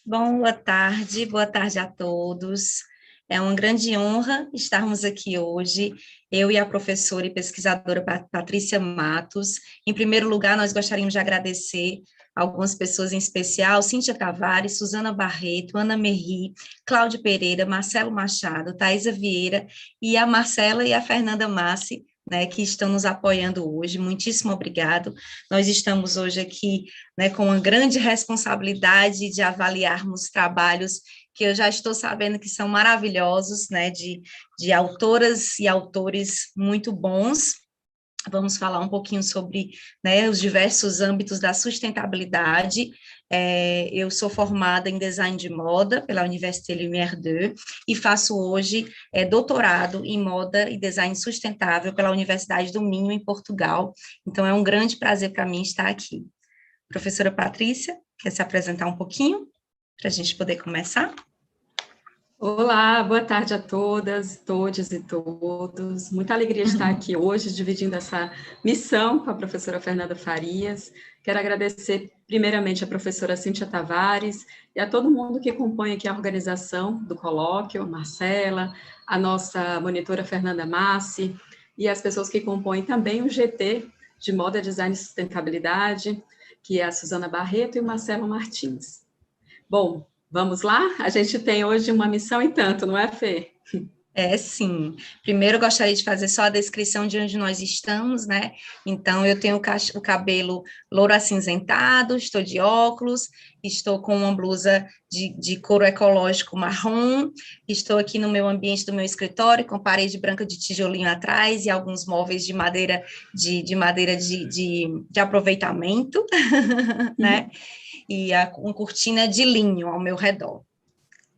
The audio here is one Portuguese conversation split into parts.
Boa tarde a todos. É uma grande honra estarmos aqui hoje, eu e a professora e pesquisadora Patrícia Matos. Em primeiro lugar, nós gostaríamos de agradecer algumas pessoas em especial, Cíntia Tavares, Suzana Barreto, Ana Merri, Cláudio Pereira, Marcelo Machado, Thaisa Vieira e a Marcela e a Fernanda Massi, né, que estão nos apoiando hoje. Muitíssimo obrigado. Nós estamos hoje aqui, né, com uma grande responsabilidade de avaliarmos trabalhos que eu já estou sabendo que são maravilhosos, né, de autoras e autores muito bons. Vamos falar um pouquinho sobre, né, os diversos âmbitos da sustentabilidade. Eu sou formada em design de moda pela Université Lumière 2 e faço hoje doutorado em moda e design sustentável pela Universidade do Minho, em Portugal. Então, é um grande prazer para mim estar aqui. Professora Patrícia, quer se apresentar um pouquinho para a gente poder começar? Olá, boa tarde a todas, todes e todos. Muita alegria de estar aqui hoje, dividindo essa missão com a professora Fernanda Farias. Quero agradecer primeiramente a professora Cíntia Tavares e a todo mundo que compõe aqui a organização do colóquio, a Marcela, a nossa monitora Fernanda Massi e as pessoas que compõem também o GT de Moda, Design e Sustentabilidade, que é a Suzana Barreto e o Marcelo Martins. Bom, vamos lá? A gente tem hoje uma missão e tanto, não é, Fê? Sim. Primeiro, eu gostaria de fazer só a descrição de onde nós estamos, né? Então, eu tenho o cabelo louro acinzentado, estou de óculos, estou com uma blusa de couro ecológico marrom, estou aqui no meu ambiente do meu escritório, com parede branca de tijolinho atrás e alguns móveis de madeira de aproveitamento, né? E uma cortina de linho ao meu redor.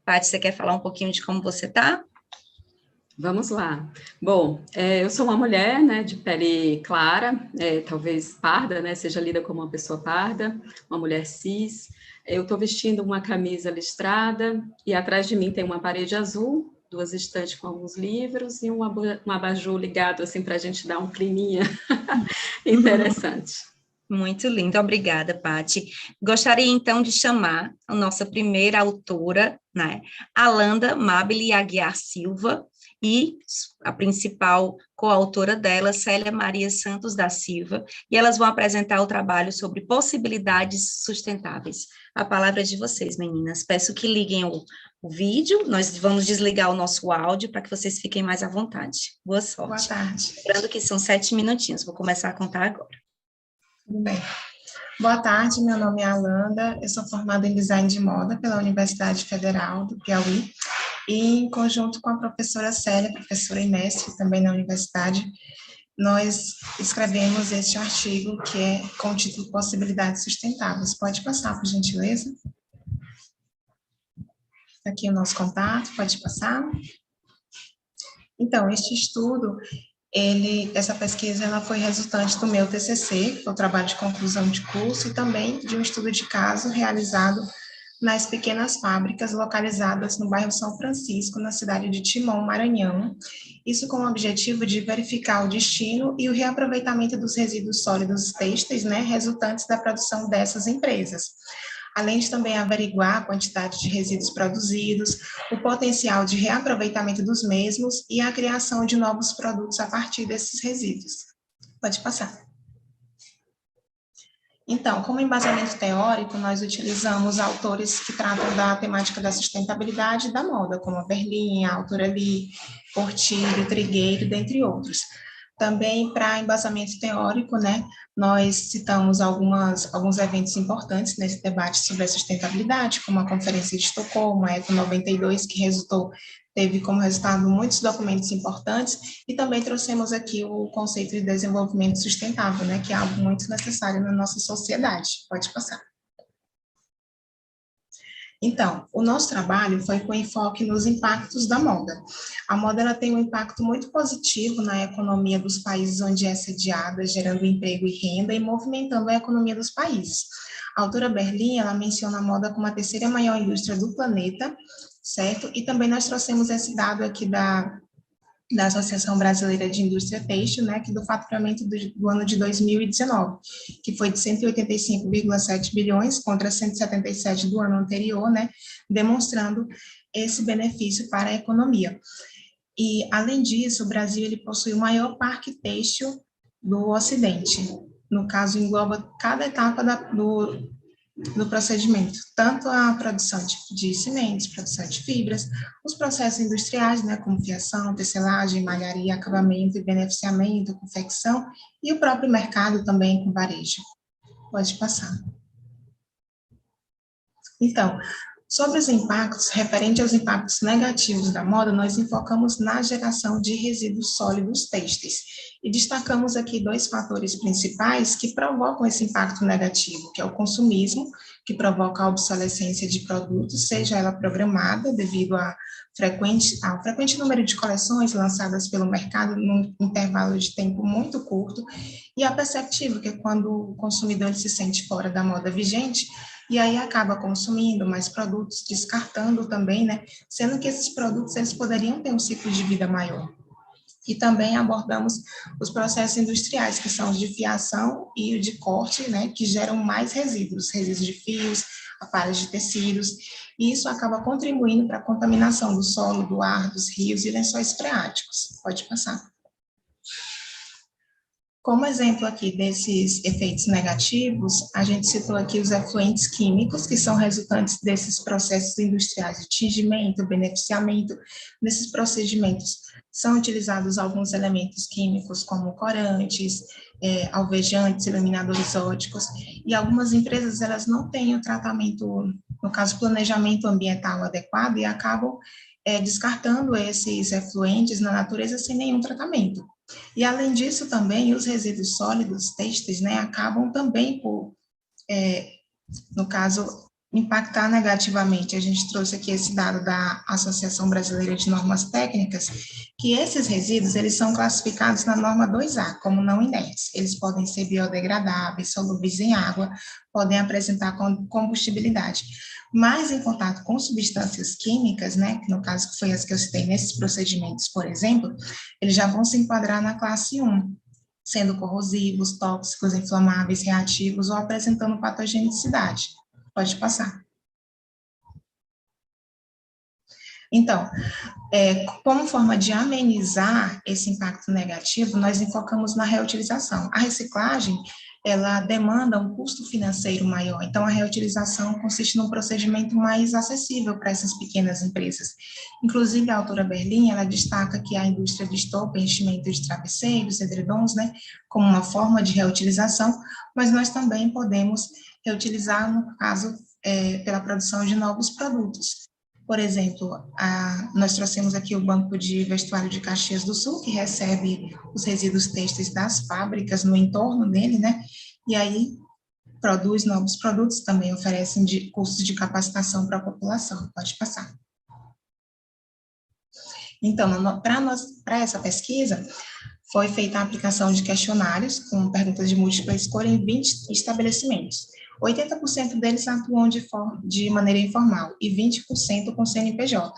Paty, você quer falar um pouquinho de como você está? Vamos lá. Bom, eu sou uma mulher, né, de pele clara, talvez parda, né, seja lida como uma pessoa parda, uma mulher cis. Eu estou vestindo uma camisa listrada e atrás de mim tem uma parede azul, duas estantes com alguns livros e um abajur ligado, assim, para a gente dar um climinha interessante. Muito lindo, obrigada, Paty. Gostaria, então, de chamar a nossa primeira autora, né, Alanda Mabile Aguiar Silva, e a principal coautora dela, Célia Maria Santos da Silva, e elas vão apresentar o trabalho sobre possibilidades sustentáveis. A palavra é de vocês, meninas. Peço que liguem o vídeo, nós vamos desligar o nosso áudio para que vocês fiquem mais à vontade. Boa sorte. Boa tarde. Lembrando que são 7 minutinhos, vou começar a contar agora. Tudo bem. Boa tarde, meu nome é Alanda, eu sou formada em design de moda pela Universidade Federal do Piauí e, em conjunto com a professora Célia, professora e mestre também na universidade, nós escrevemos este artigo que é com o título Possibilidades Sustentáveis. Pode passar, por gentileza? Aqui o nosso contato, pode passar. Então, este estudo, essa pesquisa ela foi resultante do meu TCC, que foi o trabalho de conclusão de curso, e também de um estudo de caso realizado nas pequenas fábricas localizadas no bairro São Francisco, na cidade de Timon, Maranhão, isso com o objetivo de verificar o destino e o reaproveitamento dos resíduos sólidos têxteis, né, resultantes da produção dessas empresas, além de também averiguar a quantidade de resíduos produzidos, o potencial de reaproveitamento dos mesmos e a criação de novos produtos a partir desses resíduos. Pode passar. Então, como embasamento teórico, nós utilizamos autores que tratam da temática da sustentabilidade da moda, como a Berlim, a autora Lee, Portilho, Trigueiro, dentre outros. Também, para embasamento teórico, né, nós citamos alguns eventos importantes nesse debate sobre a sustentabilidade, como a Conferência de Estocolmo, a ECO 92, que teve como resultado muitos documentos importantes, e também trouxemos aqui o conceito de desenvolvimento sustentável, né, que é algo muito necessário na nossa sociedade. Pode passar. Então, o nosso trabalho foi com enfoque nos impactos da moda. A moda ela tem um impacto muito positivo na economia dos países onde é sediada, gerando emprego e renda e movimentando a economia dos países. A autora Berlim, ela menciona a moda como a terceira maior indústria do planeta, certo? E também nós trouxemos esse dado aqui da da Associação Brasileira de Indústria Têxtil, né, que do faturamento do ano de 2019, que foi de 185,7 bilhões contra 177 do ano anterior, né, demonstrando esse benefício para a economia. E, além disso, o Brasil ele possui o maior parque têxtil do Ocidente. No caso, engloba cada etapa do procedimento, tanto a produção de cimentos, produção de fibras, os processos industriais, né, como fiação, tecelagem, malharia, acabamento e beneficiamento, confecção, e o próprio mercado também com varejo. Pode passar. Então, sobre os impactos, referente aos impactos negativos da moda, nós enfocamos na geração de resíduos sólidos têxteis e destacamos aqui 2 fatores principais que provocam esse impacto negativo, que é o consumismo, que provoca a obsolescência de produtos, seja ela programada devido ao frequente número de coleções lançadas pelo mercado num intervalo de tempo muito curto, e a perceptível, que é quando o consumidor se sente fora da moda vigente, e aí acaba consumindo mais produtos, descartando também, né? Sendo que esses produtos, eles poderiam ter um ciclo de vida maior. E também abordamos os processos industriais, que são os de fiação e o de corte, né? Que geram mais resíduos de fios, aparelhos de tecidos, e isso acaba contribuindo para a contaminação do solo, do ar, dos rios e lençóis freáticos. Pode passar. Como exemplo aqui desses efeitos negativos, a gente citou aqui os efluentes químicos, que são resultantes desses processos industriais de tingimento, beneficiamento. Nesses procedimentos são utilizados alguns elementos químicos, como corantes, alvejantes, iluminadores ópticos, e algumas empresas elas não têm o tratamento, no caso, planejamento ambiental adequado, e acabam descartando esses efluentes na natureza sem nenhum tratamento. E, além disso, também, os resíduos sólidos têxteis, né, acabam também por, no caso, impactar negativamente. A gente trouxe aqui esse dado da Associação Brasileira de Normas Técnicas, que esses resíduos, eles são classificados na norma 2A, como não inertes. Eles podem ser biodegradáveis, solúveis em água, podem apresentar combustibilidade. Mas, em contato com substâncias químicas, né, que no caso foi as que eu citei nesses procedimentos, por exemplo, eles já vão se enquadrar na classe 1, sendo corrosivos, tóxicos, inflamáveis, reativos ou apresentando patogenicidade. Pode passar. Então, como forma de amenizar esse impacto negativo, nós enfocamos na reutilização. A reciclagem, ela demanda um custo financeiro maior, então a reutilização consiste num procedimento mais acessível para essas pequenas empresas. Inclusive, a autora Berlim, ela destaca que a indústria de estopa, enchimento de travesseiros, edredons, né, como uma forma de reutilização, mas nós também podemos reutilizar, no caso, pela produção de novos produtos. Por exemplo, nós trouxemos aqui o Banco de Vestuário de Caxias do Sul, que recebe os resíduos têxteis das fábricas no entorno dele, né? E aí produz novos produtos, também oferecem cursos de capacitação para a população. Pode passar. Então, para essa pesquisa, foi feita a aplicação de questionários com perguntas de múltipla escolha em 20 estabelecimentos. 80% deles atuam de maneira informal e 20% com CNPJ.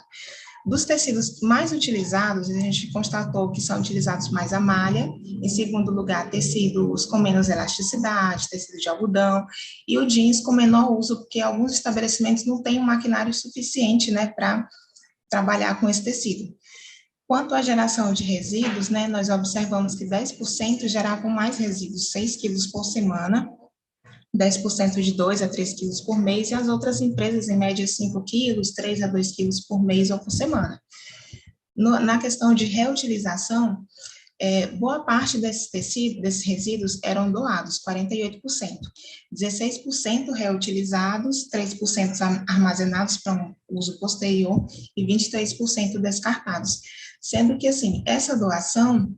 Dos tecidos mais utilizados, a gente constatou que são utilizados mais a malha, em segundo lugar, tecidos com menos elasticidade, tecido de algodão, e o jeans com menor uso, porque alguns estabelecimentos não têm um maquinário suficiente, né, para trabalhar com esse tecido. Quanto à geração de resíduos, né, nós observamos que 10% geravam mais resíduos, 6 quilos por semana, 10% de 2 a 3 quilos por mês, e as outras empresas, em média, 5 quilos, 3 a 2 quilos por mês ou por semana. Na questão de reutilização, boa parte desses resíduos eram doados, 48%, 16% reutilizados, 3% armazenados para um uso posterior e 23% descartados. Sendo que, assim, essa doação,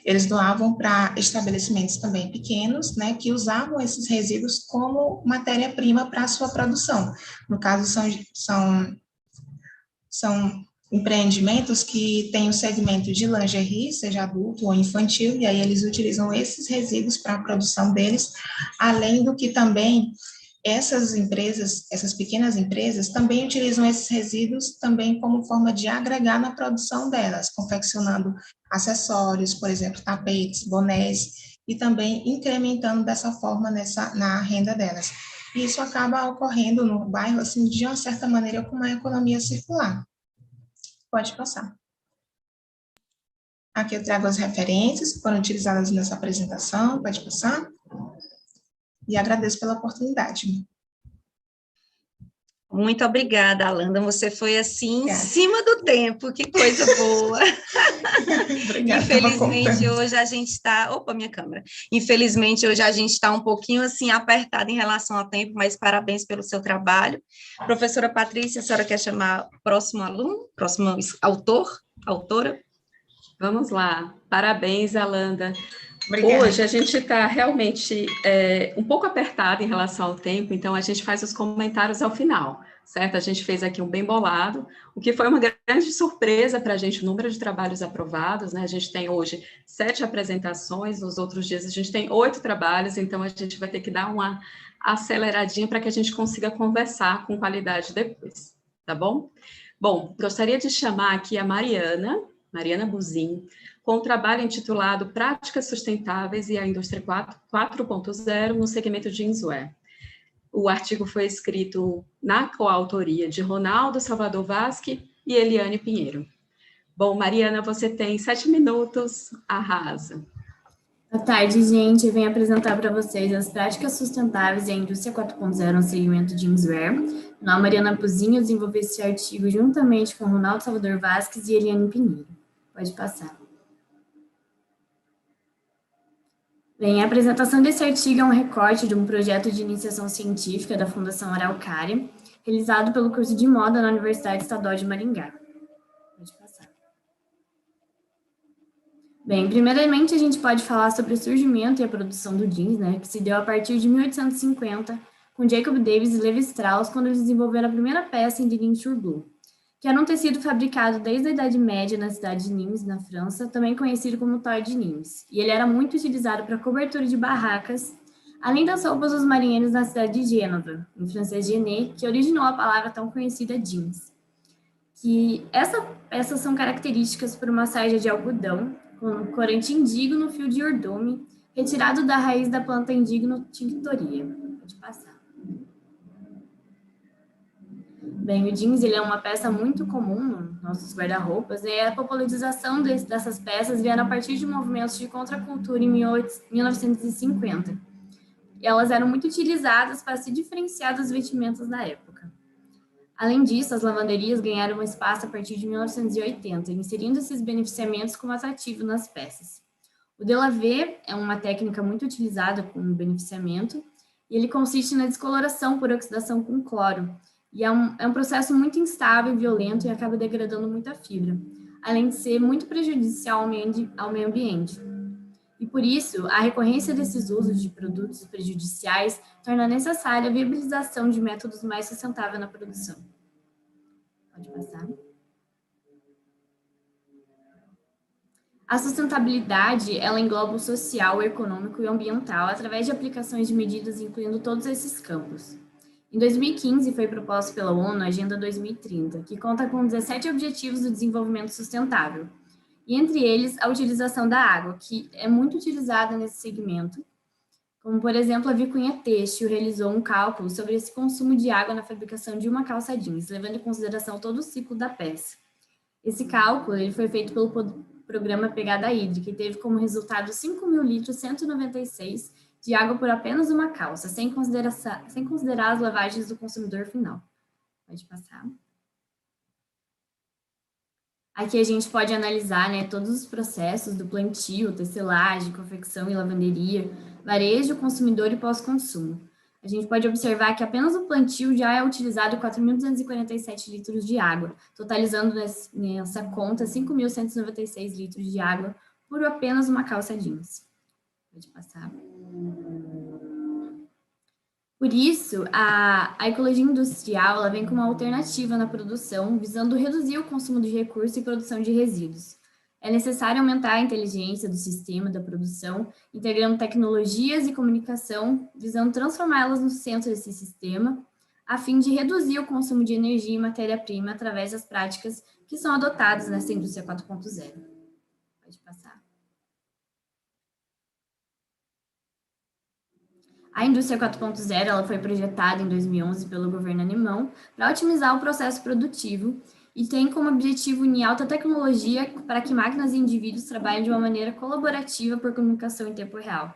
eles doavam para estabelecimentos também pequenos, né, que usavam esses resíduos como matéria-prima para a sua produção. No caso, são empreendimentos que têm o segmento de lingerie, seja adulto ou infantil, e aí eles utilizam esses resíduos para a produção deles, além do que também essas empresas, essas pequenas empresas, também utilizam esses resíduos também como forma de agregar na produção delas, confeccionando acessórios, por exemplo, tapetes, bonés, e também incrementando dessa forma na renda delas. E isso acaba ocorrendo no bairro, assim, de uma certa maneira, com uma economia circular. Pode passar. Aqui eu trago as referências que foram utilizadas nessa apresentação, pode passar. E agradeço pela oportunidade. Muito obrigada, Alanda. Você foi assim em Obrigada. cima do tempo, que coisa boa. Obrigada. Infelizmente, hoje a gente está. Opa, minha câmera. Infelizmente, hoje a gente está um pouquinho assim apertado em relação ao tempo, mas parabéns pelo seu trabalho. Professora Patrícia, a senhora quer chamar o próximo aluno, próximo autora? Vamos lá. Parabéns, Alanda. Obrigada. Hoje a gente está realmente um pouco apertado em relação ao tempo, então a gente faz os comentários ao final, certo? A gente fez aqui um bem bolado, o que foi uma grande surpresa para a gente, o número de trabalhos aprovados, né? A gente tem hoje 7 apresentações, nos outros dias a gente tem 8 trabalhos, então a gente vai ter que dar uma aceleradinha para que a gente consiga conversar com qualidade depois, tá bom? Bom, gostaria de chamar aqui a Mariana Buzin, com o trabalho intitulado Práticas Sustentáveis e a Indústria 4.0 no segmento Jeanswear. O artigo foi escrito na coautoria de Ronaldo Salvador Vasque e Eliane Pinheiro. Bom, Mariana, você tem 7 minutos, arrasa. Boa tarde, gente. Eu venho apresentar para vocês as práticas sustentáveis e a indústria 4.0 no segmento Jeanswear. Meu nome é Mariana Buzin, eu desenvolvi esse artigo juntamente com Ronaldo Salvador Vasques e Eliane Pinheiro. Pode passar. Bem, a apresentação desse artigo é um recorte de um projeto de iniciação científica da Fundação Araucária, realizado pelo curso de moda na Universidade Estadual de Maringá. Pode passar. Bem, primeiramente a gente pode falar sobre o surgimento e a produção do jeans, né, que se deu a partir de 1850, com Jacob Davis e Levi Strauss, quando eles desenvolveram a primeira peça em linho sur-blue, que era um tecido fabricado desde a Idade Média na cidade de Nimes, na França, também conhecido como toy de Nimes. E ele era muito utilizado para cobertura de barracas, além das roupas dos marinheiros na cidade de Gênova, em francês Genet, que originou a palavra tão conhecida jeans. Que essas são características por uma sarja de algodão, com corante indígeno no fio de ordume, retirado da raiz da planta indigno tinctoria. Pode passar. Bem, o jeans ele é uma peça muito comum nos nossos guarda-roupas e a popularização dessas peças vieram a partir de movimentos de contracultura em 1950. E elas eram muito utilizadas para se diferenciar dos vestimentas da época. Além disso, as lavanderias ganharam um espaço a partir de 1980, inserindo esses beneficiamentos como atrativo nas peças. O delavé é uma técnica muito utilizada como beneficiamento e ele consiste na descoloração por oxidação com cloro. E é um processo muito instável e violento e acaba degradando muita fibra, além de ser muito prejudicial ao meio ambiente. E por isso, a recorrência desses usos de produtos prejudiciais torna necessária a viabilização de métodos mais sustentáveis na produção. Pode passar. A sustentabilidade, ela engloba o social, o econômico e o ambiental através de aplicações de medidas incluindo todos esses campos. Em 2015, foi proposto pela ONU a Agenda 2030, que conta com 17 Objetivos do Desenvolvimento Sustentável, e entre eles a utilização da água, que é muito utilizada nesse segmento, como, por exemplo, a Vicunha Têxtil realizou um cálculo sobre esse consumo de água na fabricação de uma calça jeans, levando em consideração todo o ciclo da peça. Esse cálculo ele foi feito pelo programa Pegada Hídrica e teve como resultado 5.000 litros 196 de água por apenas uma calça, sem considerar as lavagens do consumidor final. Pode passar. Aqui a gente pode analisar, né, todos os processos do plantio, tecelagem, confecção e lavanderia, varejo, consumidor e pós-consumo. A gente pode observar que apenas o plantio já é utilizado 4.247 litros de água, totalizando nessa conta 5.196 litros de água por apenas uma calça jeans. Pode passar. Por isso, a ecologia industrial ela vem como uma alternativa na produção, visando reduzir o consumo de recursos e produção de resíduos. É necessário aumentar a inteligência do sistema da produção, integrando tecnologias e comunicação, visando transformá-las no centro desse sistema, a fim de reduzir o consumo de energia e matéria-prima através das práticas que são adotadas nessa indústria 4.0. Pode passar. A indústria 4.0 ela foi projetada em 2011 pelo governo alemão para otimizar o processo produtivo e tem como objetivo unir alta tecnologia para que máquinas e indivíduos trabalhem de uma maneira colaborativa por comunicação em tempo real.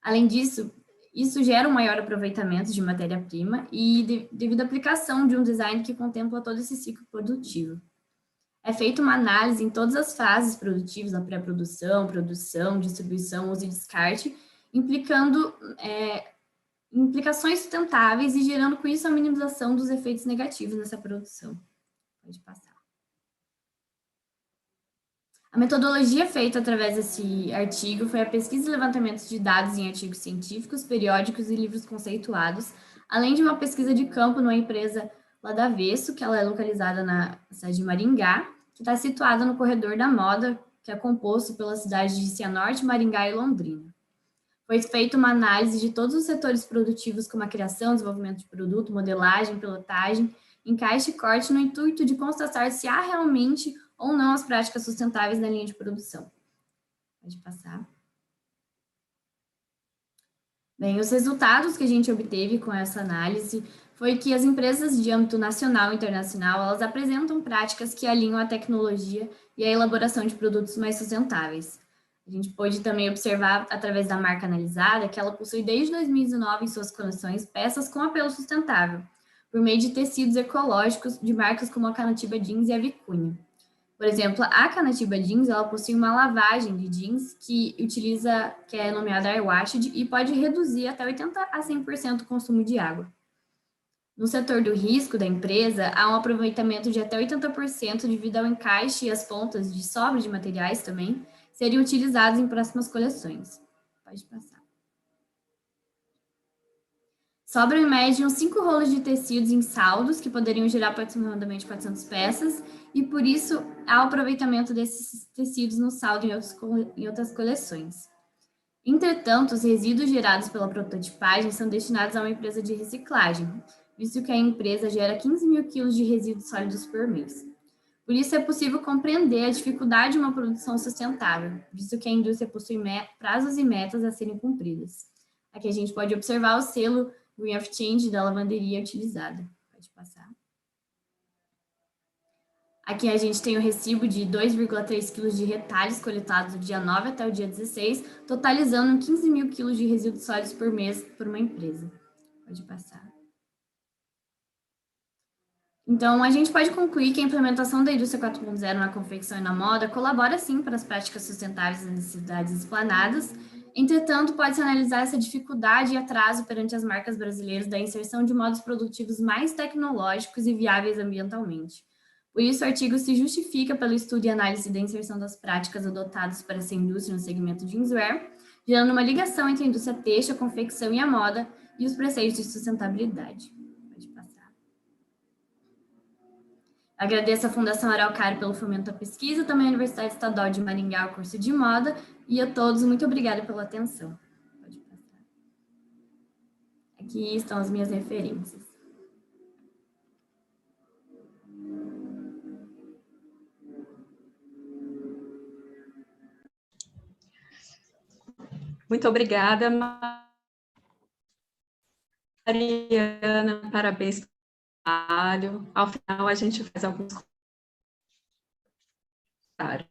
Além disso, isso gera um maior aproveitamento de matéria-prima e devido à aplicação de um design que contempla todo esse ciclo produtivo. É feita uma análise em todas as fases produtivas, a pré-produção, produção, distribuição, uso e descarte, implicando implicações sustentáveis e gerando com isso a minimização dos efeitos negativos nessa produção. Pode passar. A metodologia feita através desse artigo foi a pesquisa e levantamento de dados em artigos científicos, periódicos e livros conceituados, além de uma pesquisa de campo numa empresa lá da Avesso, que ela é localizada na cidade de Maringá, que está situada no corredor da moda, que é composto pelas cidades de Cianorte, Maringá e Londrina. Foi feita uma análise de todos os setores produtivos, como a criação, desenvolvimento de produto, modelagem, pilotagem, encaixe e corte, no intuito de constatar se há realmente ou não as práticas sustentáveis na linha de produção. Pode passar. Bem, os resultados que a gente obteve com essa análise foi que as empresas de âmbito nacional e internacional, elas apresentam práticas que alinham a tecnologia e a elaboração de produtos mais sustentáveis. A gente pôde também observar, através da marca analisada, que ela possui desde 2019 em suas coleções peças com apelo sustentável, por meio de tecidos ecológicos de marcas como a Canatiba Jeans e a Vicunha. Por exemplo, a Canatiba Jeans, ela possui uma lavagem de jeans que é nomeada Airwashed e pode reduzir até 80% a 100% o consumo de água. No setor do risco da empresa, há um aproveitamento de até 80% devido ao encaixe e as pontas de sobra de materiais também seriam utilizados em próximas coleções. Pode passar. Sobram, em média, uns 5 rolos de tecidos em saldos, que poderiam gerar aproximadamente 400 peças, e por isso há o aproveitamento desses tecidos no saldo em outras coleções. Entretanto, os resíduos gerados pela prototipagem são destinados a uma empresa de reciclagem, visto que a empresa gera 15 mil quilos de resíduos sólidos por mês. Por isso, é possível compreender a dificuldade de uma produção sustentável, visto que a indústria possui prazos e metas a serem cumpridas. Aqui a gente pode observar o selo Green of Change da lavanderia utilizada. Pode passar. Aqui a gente tem o recibo de 2,3 quilos de retalhos coletados do dia 9 até o dia 16, totalizando 15 mil quilos de resíduos sólidos por mês por uma empresa. Pode passar. Então, a gente pode concluir que a implementação da indústria 4.0 na confecção e na moda colabora, sim, para as práticas sustentáveis nas necessidades explanadas. Entretanto, pode-se analisar essa dificuldade e atraso perante as marcas brasileiras da inserção de modos produtivos mais tecnológicos e viáveis ambientalmente. Por isso, o artigo se justifica pelo estudo e análise da inserção das práticas adotadas para essa indústria no segmento jeanswear, gerando uma ligação entre a indústria têxtil, a confecção e a moda e os preceitos de sustentabilidade. Pode passar. Agradeço à Fundação Araucária pelo fomento à pesquisa, também à Universidade Estadual de Maringá, o curso de moda, e a todos, muito obrigada pela atenção. Pode passar. Aqui estão as minhas referências. Muito obrigada, Mariana, parabéns pelo trabalho. Ao final, a gente faz alguns comentários.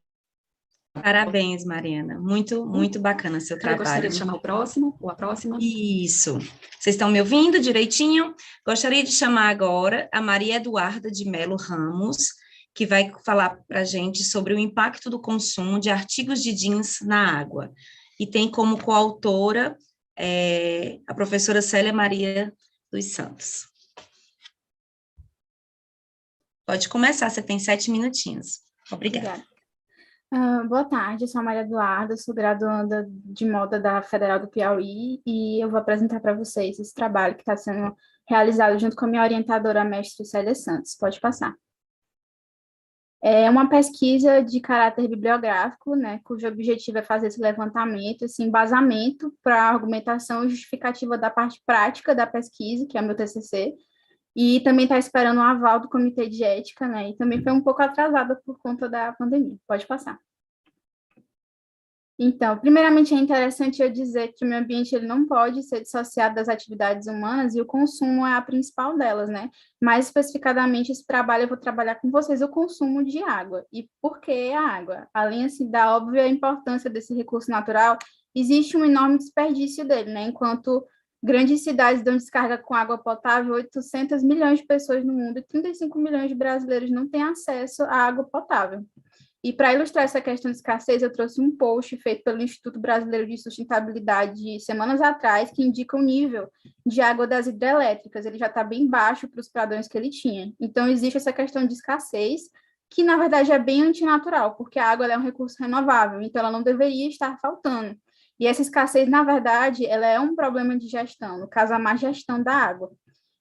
Parabéns, Mariana. Muito, muito bacana seu trabalho. Eu gostaria de chamar o próximo, ou a próxima. Isso. Vocês estão me ouvindo direitinho? Gostaria de chamar agora a Maria Eduarda de Melo Ramos, que vai falar para a gente sobre o impacto do consumo de artigos de jeans na água. E tem como coautora a professora Célia Maria dos Santos. Pode começar, você tem 7 minutinhos. Obrigada. Boa tarde, eu sou a Maria Eduarda, sou graduanda de moda da Federal do Piauí e eu vou apresentar para vocês esse trabalho que está sendo realizado junto com a minha orientadora, a mestre Célia Santos. Pode passar. É uma pesquisa de caráter bibliográfico, né, cujo objetivo é fazer esse levantamento, esse embasamento para a argumentação justificativa da parte prática da pesquisa, que é o meu TCC, e também está esperando o aval do Comitê de Ética, né, e também foi um pouco atrasada por conta da pandemia. Pode passar. Então, primeiramente, é interessante eu dizer que o meio ambiente ele não pode ser dissociado das atividades humanas e o consumo é a principal delas, né? Mais especificadamente, esse trabalho eu vou trabalhar com vocês o consumo de água. E por que a água? Além, assim, da óbvia importância desse recurso natural, existe um enorme desperdício dele, né? Enquanto grandes cidades dão descarga com água potável, 800 milhões de pessoas no mundo e 35 milhões de brasileiros não têm acesso à água potável. E para ilustrar essa questão de escassez, eu trouxe um post feito pelo Instituto Brasileiro de Sustentabilidade semanas atrás, que indica o nível de água das hidrelétricas. Ele já está bem baixo para os padrões que ele tinha. Então, existe essa questão de escassez, que na verdade é bem antinatural, porque a água é um recurso renovável, então ela não deveria estar faltando. E essa escassez, na verdade, ela é um problema de gestão, no caso, a má gestão da água.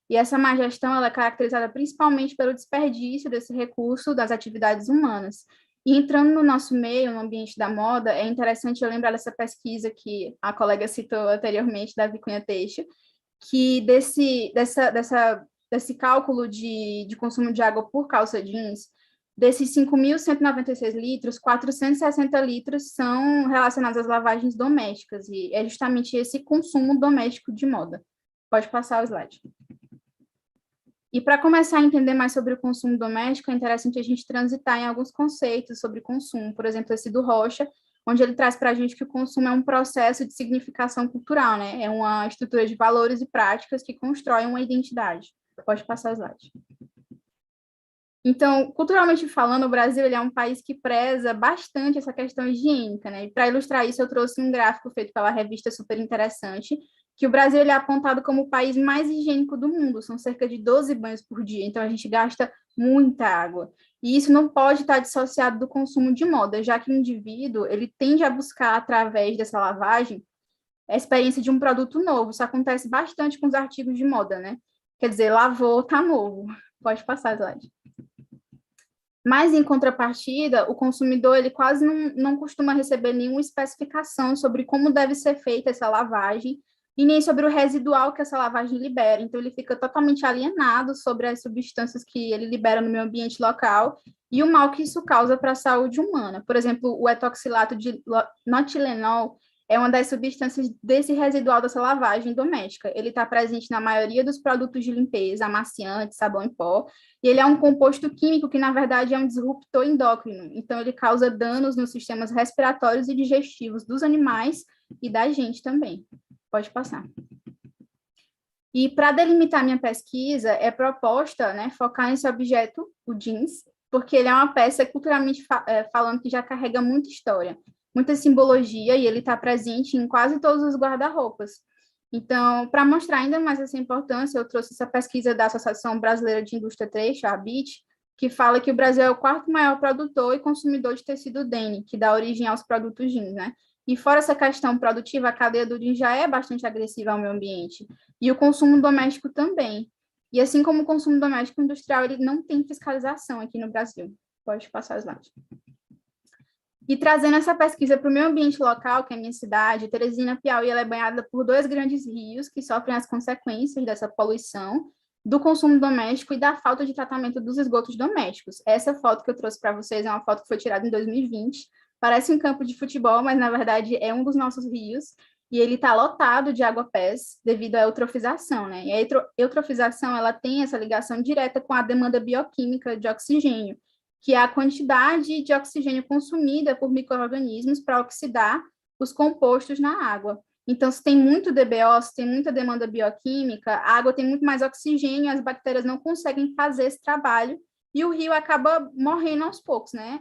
E essa má gestão ela é caracterizada principalmente pelo desperdício desse recurso das atividades humanas. E entrando no nosso meio, no ambiente da moda, é interessante eu lembrar dessa pesquisa que a colega citou anteriormente, da Vicunha Teixeira, que desse cálculo de consumo de água por calça jeans, desses 5.196 litros, 460 litros são relacionados às lavagens domésticas, e é justamente esse consumo doméstico de moda. Pode passar o slide. E para começar a entender mais sobre o consumo doméstico, é interessante a gente transitar em alguns conceitos sobre consumo, por exemplo, esse do Rocha, onde ele traz para a gente que o consumo é um processo de significação cultural, né? É uma estrutura de valores e práticas que constrói uma identidade. Pode passar o slide. Então, culturalmente falando, o Brasil ele é um país que preza bastante essa questão higiênica, né? E para ilustrar isso, eu trouxe um gráfico feito pela revista Super Interessante, que o Brasil ele é apontado como o país mais higiênico do mundo, são cerca de 12 banhos por dia, então a gente gasta muita água. E isso não pode estar dissociado do consumo de moda, já que o indivíduo ele tende a buscar, através dessa lavagem, a experiência de um produto novo. Isso acontece bastante com os artigos de moda, né? Quer dizer, lavou, tá novo. Pode passar, slide. Mas, em contrapartida, o consumidor ele quase não costuma receber nenhuma especificação sobre como deve ser feita essa lavagem e nem sobre o residual que essa lavagem libera. Então, ele fica totalmente alienado sobre as substâncias que ele libera no meio ambiente local e o mal que isso causa para a saúde humana. Por exemplo, o etoxilato de notilenol é uma das substâncias desse residual dessa lavagem doméstica. Ele está presente na maioria dos produtos de limpeza, amaciante, sabão em pó, e ele é um composto químico que, na verdade, é um disruptor endócrino. Então, ele causa danos nos sistemas respiratórios e digestivos dos animais e da gente também. Pode passar. E para delimitar minha pesquisa, é proposta, né, focar nesse objeto, o jeans, porque ele é uma peça culturalmente falando que já carrega muita história, muita simbologia, e ele está presente em quase todos os guarda-roupas. Então, para mostrar ainda mais essa importância, eu trouxe essa pesquisa da Associação Brasileira de Indústria Têxtil, a ABIT, que fala que o Brasil é o quarto maior produtor e consumidor de tecido denim, que dá origem aos produtos jeans, né? E fora essa questão produtiva, a cadeia do jeans já é bastante agressiva ao meio ambiente. E o consumo doméstico também. E assim como o consumo doméstico industrial, ele não tem fiscalização aqui no Brasil. Pode passar os slides. E trazendo essa pesquisa para o meio ambiente local, que é a minha cidade, Teresina, Piauí, ela é banhada por 2 grandes rios que sofrem as consequências dessa poluição, do consumo doméstico e da falta de tratamento dos esgotos domésticos. Essa foto que eu trouxe para vocês é uma foto que foi tirada em 2020. Parece um campo de futebol, mas na verdade é um dos nossos rios, e ele está lotado de água-pés devido à eutrofização, né? E a eutrofização, ela tem essa ligação direta com a demanda bioquímica de oxigênio, que é a quantidade de oxigênio consumida por micro-organismos para oxidar os compostos na água. Então, se tem muito DBO, se tem muita demanda bioquímica, a água tem muito mais oxigênio, as bactérias não conseguem fazer esse trabalho, e o rio acaba morrendo aos poucos, né?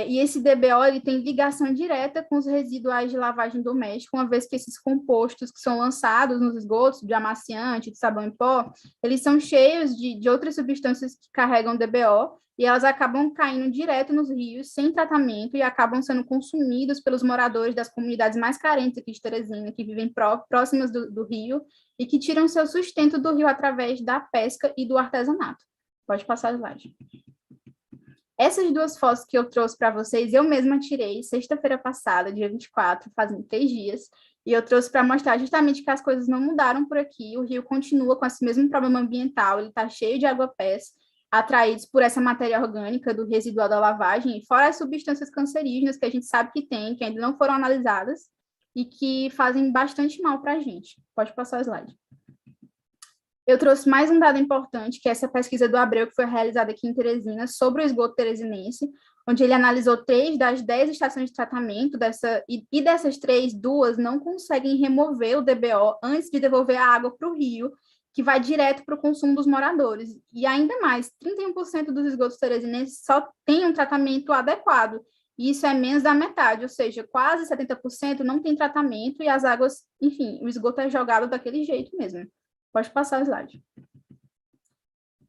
E esse DBO ele tem ligação direta com os residuais de lavagem doméstica, uma vez que esses compostos que são lançados nos esgotos, de amaciante, de sabão em pó, eles são cheios de outras substâncias que carregam DBO, e elas acabam caindo direto nos rios, sem tratamento, e acabam sendo consumidos pelos moradores das comunidades mais carentes aqui de Teresina, que vivem próximas do rio, e que tiram seu sustento do rio através da pesca e do artesanato. Pode passar o slide. Essas duas fotos que eu trouxe para vocês, eu mesma tirei sexta-feira passada, dia 24, fazem 3 dias, e eu trouxe para mostrar justamente que as coisas não mudaram por aqui, o rio continua com esse mesmo problema ambiental, ele está cheio de água-pés, atraídos por essa matéria orgânica do residual da lavagem, fora as substâncias cancerígenas que a gente sabe que tem, que ainda não foram analisadas, e que fazem bastante mal para a gente. Pode passar o slide. Eu trouxe mais um dado importante, que é essa pesquisa do Abreu, que foi realizada aqui em Teresina, sobre o esgoto teresinense, onde ele analisou 3 das 10 estações de tratamento, e dessas 3, 2 não conseguem remover o DBO antes de devolver a água para o rio, que vai direto para o consumo dos moradores. E ainda mais, 31% dos esgotos teresinenses só tem um tratamento adequado, e isso é menos da metade, ou seja, quase 70% não tem tratamento, e as águas, enfim, o esgoto é jogado daquele jeito mesmo. Pode passar o slide.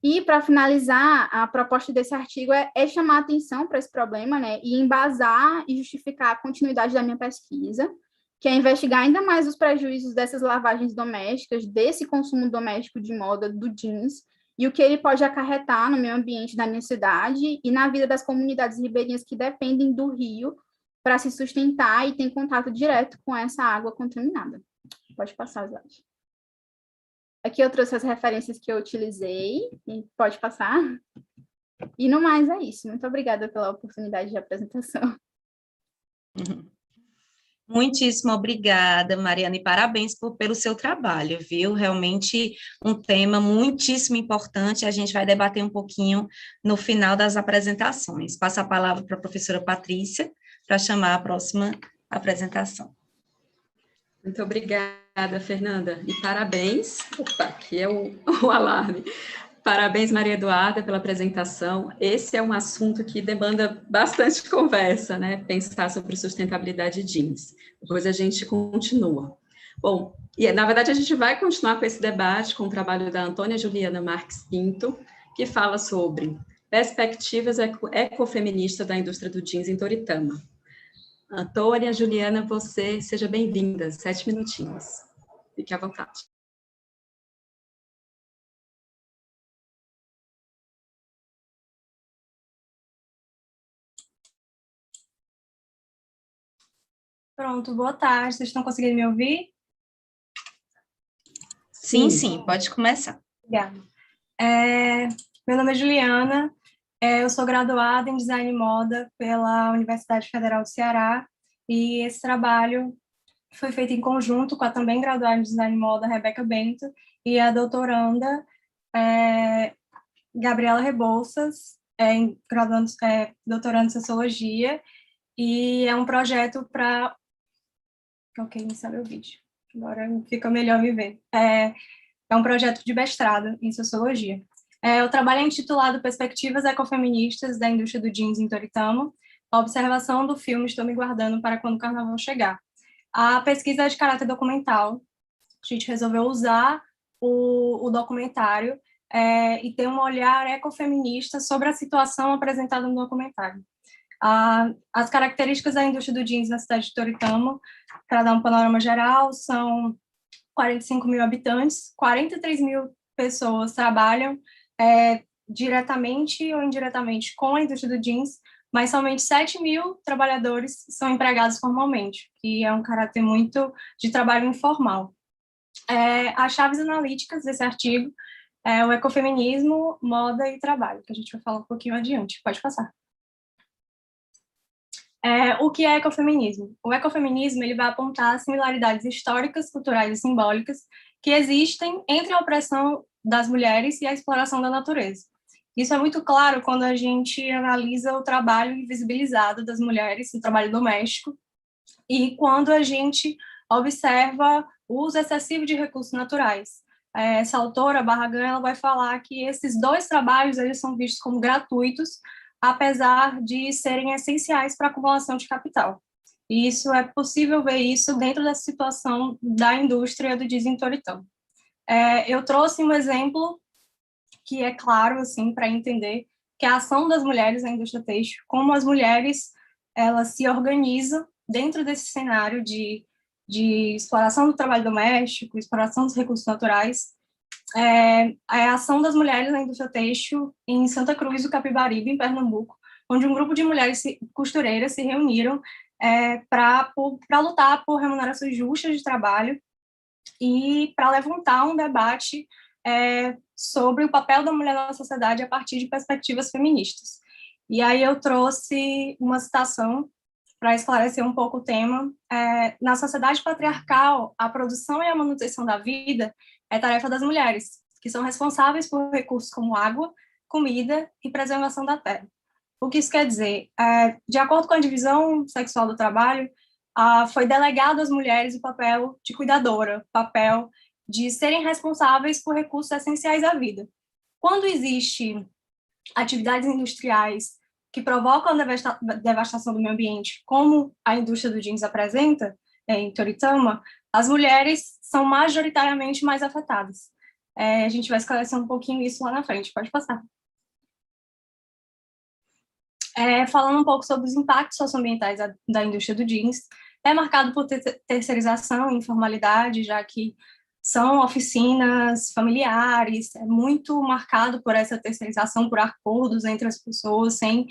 E, para finalizar, a proposta desse artigo é chamar atenção para esse problema, né, e embasar e justificar a continuidade da minha pesquisa, que é investigar ainda mais os prejuízos dessas lavagens domésticas, desse consumo doméstico de moda do jeans, e o que ele pode acarretar no meio ambiente da minha cidade e na vida das comunidades ribeirinhas que dependem do rio para se sustentar e têm contato direto com essa água contaminada. Pode passar o slide. Aqui eu trouxe as referências que eu utilizei, e pode passar. E no mais é isso. Muito obrigada pela oportunidade de apresentação. Muitíssimo obrigada, Mariana, e parabéns pelo seu trabalho, viu? Realmente um tema muitíssimo importante, a gente vai debater um pouquinho no final das apresentações. Passo a palavra para a professora Patrícia, para chamar a próxima apresentação. Muito obrigada, Fernanda, e parabéns. Opa, aqui é o alarme. Parabéns, Maria Eduarda, pela apresentação. Esse é um assunto que demanda bastante conversa, né? Pensar sobre sustentabilidade jeans. Depois a gente continua. Bom, e na verdade a gente vai continuar com esse debate com o trabalho da Antônia Juliana Marques Pinto, que fala sobre perspectivas ecofeministas da indústria do jeans em Toritama. Antônia, Juliana, seja bem-vinda, 7 minutinhos. Fique à vontade. Pronto, boa tarde. Vocês estão conseguindo me ouvir? Sim, pode começar. Obrigada. Meu nome é Juliana, eu sou graduada em Design e Moda pela Universidade Federal do Ceará, e esse trabalho foi feito em conjunto com a também graduada em Design e Moda, Rebeca Bento, e a doutoranda Gabriela Rebouças, doutorando em Sociologia, e é um projeto para... Ok, não sabe o vídeo, agora fica melhor me ver. É um projeto de mestrado em Sociologia. O trabalho é intitulado Perspectivas Ecofeministas da Indústria do Jeans em Toritama, a observação do filme Estou Me Guardando para Quando o Carnaval Chegar. A pesquisa é de caráter documental, a gente resolveu usar o documentário e ter um olhar ecofeminista sobre a situação apresentada no documentário. As características da indústria do jeans na cidade de Toritama, para dar um panorama geral, são 45 mil habitantes, 43 mil pessoas trabalham diretamente ou indiretamente com a indústria do jeans, mas somente 7 mil trabalhadores são empregados formalmente, que é um caráter muito de trabalho informal. As chaves analíticas desse artigo é o ecofeminismo, moda e trabalho, que a gente vai falar um pouquinho adiante. Pode passar. O que é ecofeminismo? O ecofeminismo ele vai apontar similaridades históricas, culturais e simbólicas que existem entre a opressão das mulheres e a exploração da natureza. Isso é muito claro quando a gente analisa o trabalho invisibilizado das mulheres, o trabalho doméstico, e quando a gente observa o uso excessivo de recursos naturais. Essa autora, Barragan, ela vai falar que esses dois trabalhos eles são vistos como gratuitos, apesar de serem essenciais para a acumulação de capital. E isso é possível ver isso dentro da situação da indústria do jeans em Toritama. Eu trouxe um exemplo que é claro, assim, para entender que a ação das mulheres na indústria têxtil, como as mulheres elas se organizam dentro desse cenário de exploração do trabalho doméstico, exploração dos recursos naturais, a ação das mulheres na indústria têxtil em Santa Cruz do Capibaribe, em Pernambuco, onde um grupo de mulheres costureiras se reuniram para lutar por remunerações justas de trabalho e para levantar um debate sobre o papel da mulher na sociedade a partir de perspectivas feministas. E aí eu trouxe uma citação para esclarecer um pouco o tema. Na sociedade patriarcal, a produção e a manutenção da vida é tarefa das mulheres, que são responsáveis por recursos como água, comida e preservação da terra. O que isso quer dizer? De acordo com a divisão sexual do trabalho, foi delegado às mulheres o papel de cuidadora, o papel de serem responsáveis por recursos essenciais à vida. Quando existe atividades industriais que provocam a devastação do meio ambiente, como a indústria do jeans apresenta em Toritama, as mulheres são majoritariamente mais afetadas. A gente vai esclarecer um pouquinho isso lá na frente. Pode passar. Falando um pouco sobre os impactos socioambientais da indústria do jeans, é marcado por terceirização e informalidade, já que são oficinas familiares, é muito marcado por essa terceirização, por acordos entre as pessoas, sem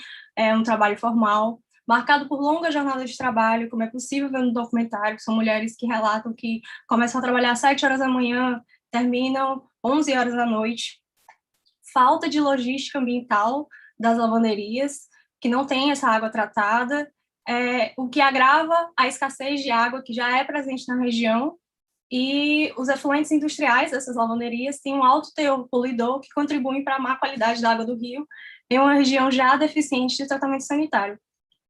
um trabalho formal, marcado por longas jornadas de trabalho, como é possível ver no documentário, que são mulheres que relatam que começam a trabalhar às 7 horas da manhã, terminam 11 horas da noite, falta de logística ambiental das lavanderias, que não tem essa água tratada, o que agrava a escassez de água que já é presente na região, e os efluentes industriais dessas lavanderias têm um alto teor poluidor que contribuem para a má qualidade da água do rio em uma região já deficiente de tratamento sanitário.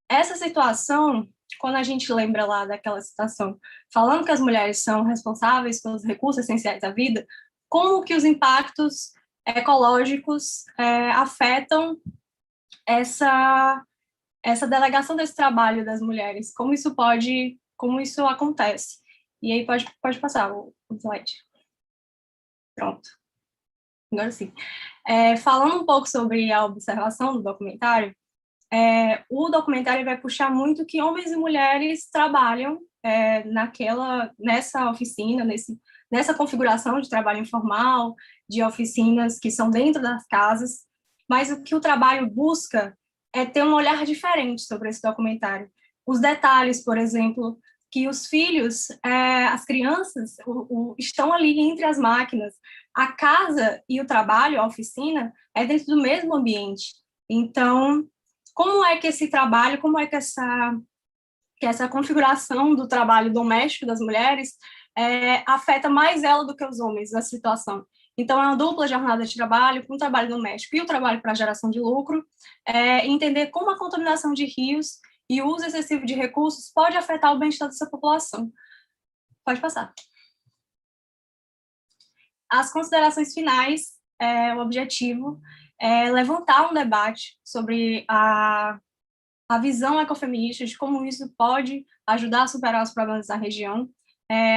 Essa situação, quando a gente lembra lá daquela citação, falando que as mulheres são responsáveis pelos recursos essenciais da vida, como que os impactos ecológicos afetam essa delegação desse trabalho das mulheres, como isso acontece. E aí pode passar o slide. Pronto. Agora sim. Falando um pouco sobre a observação do documentário, o documentário vai puxar muito que homens e mulheres trabalham nessa oficina, nessa configuração de trabalho informal, de oficinas que são dentro das casas, mas o que o trabalho busca é ter um olhar diferente sobre esse documentário. Os detalhes, por exemplo, que os filhos, as crianças estão ali entre as máquinas. A casa e o trabalho, a oficina, é dentro do mesmo ambiente. Então, como é que esse trabalho, como é que essa configuração do trabalho doméstico das mulheres afeta mais ela do que os homens nessa situação? Então, é uma dupla jornada de trabalho, com o trabalho doméstico e o trabalho para geração de lucro, entender como a contaminação de rios e o uso excessivo de recursos pode afetar o bem-estar dessa população. Pode passar. As considerações finais, o objetivo é levantar um debate sobre a visão ecofeminista, de como isso pode ajudar a superar os problemas da região.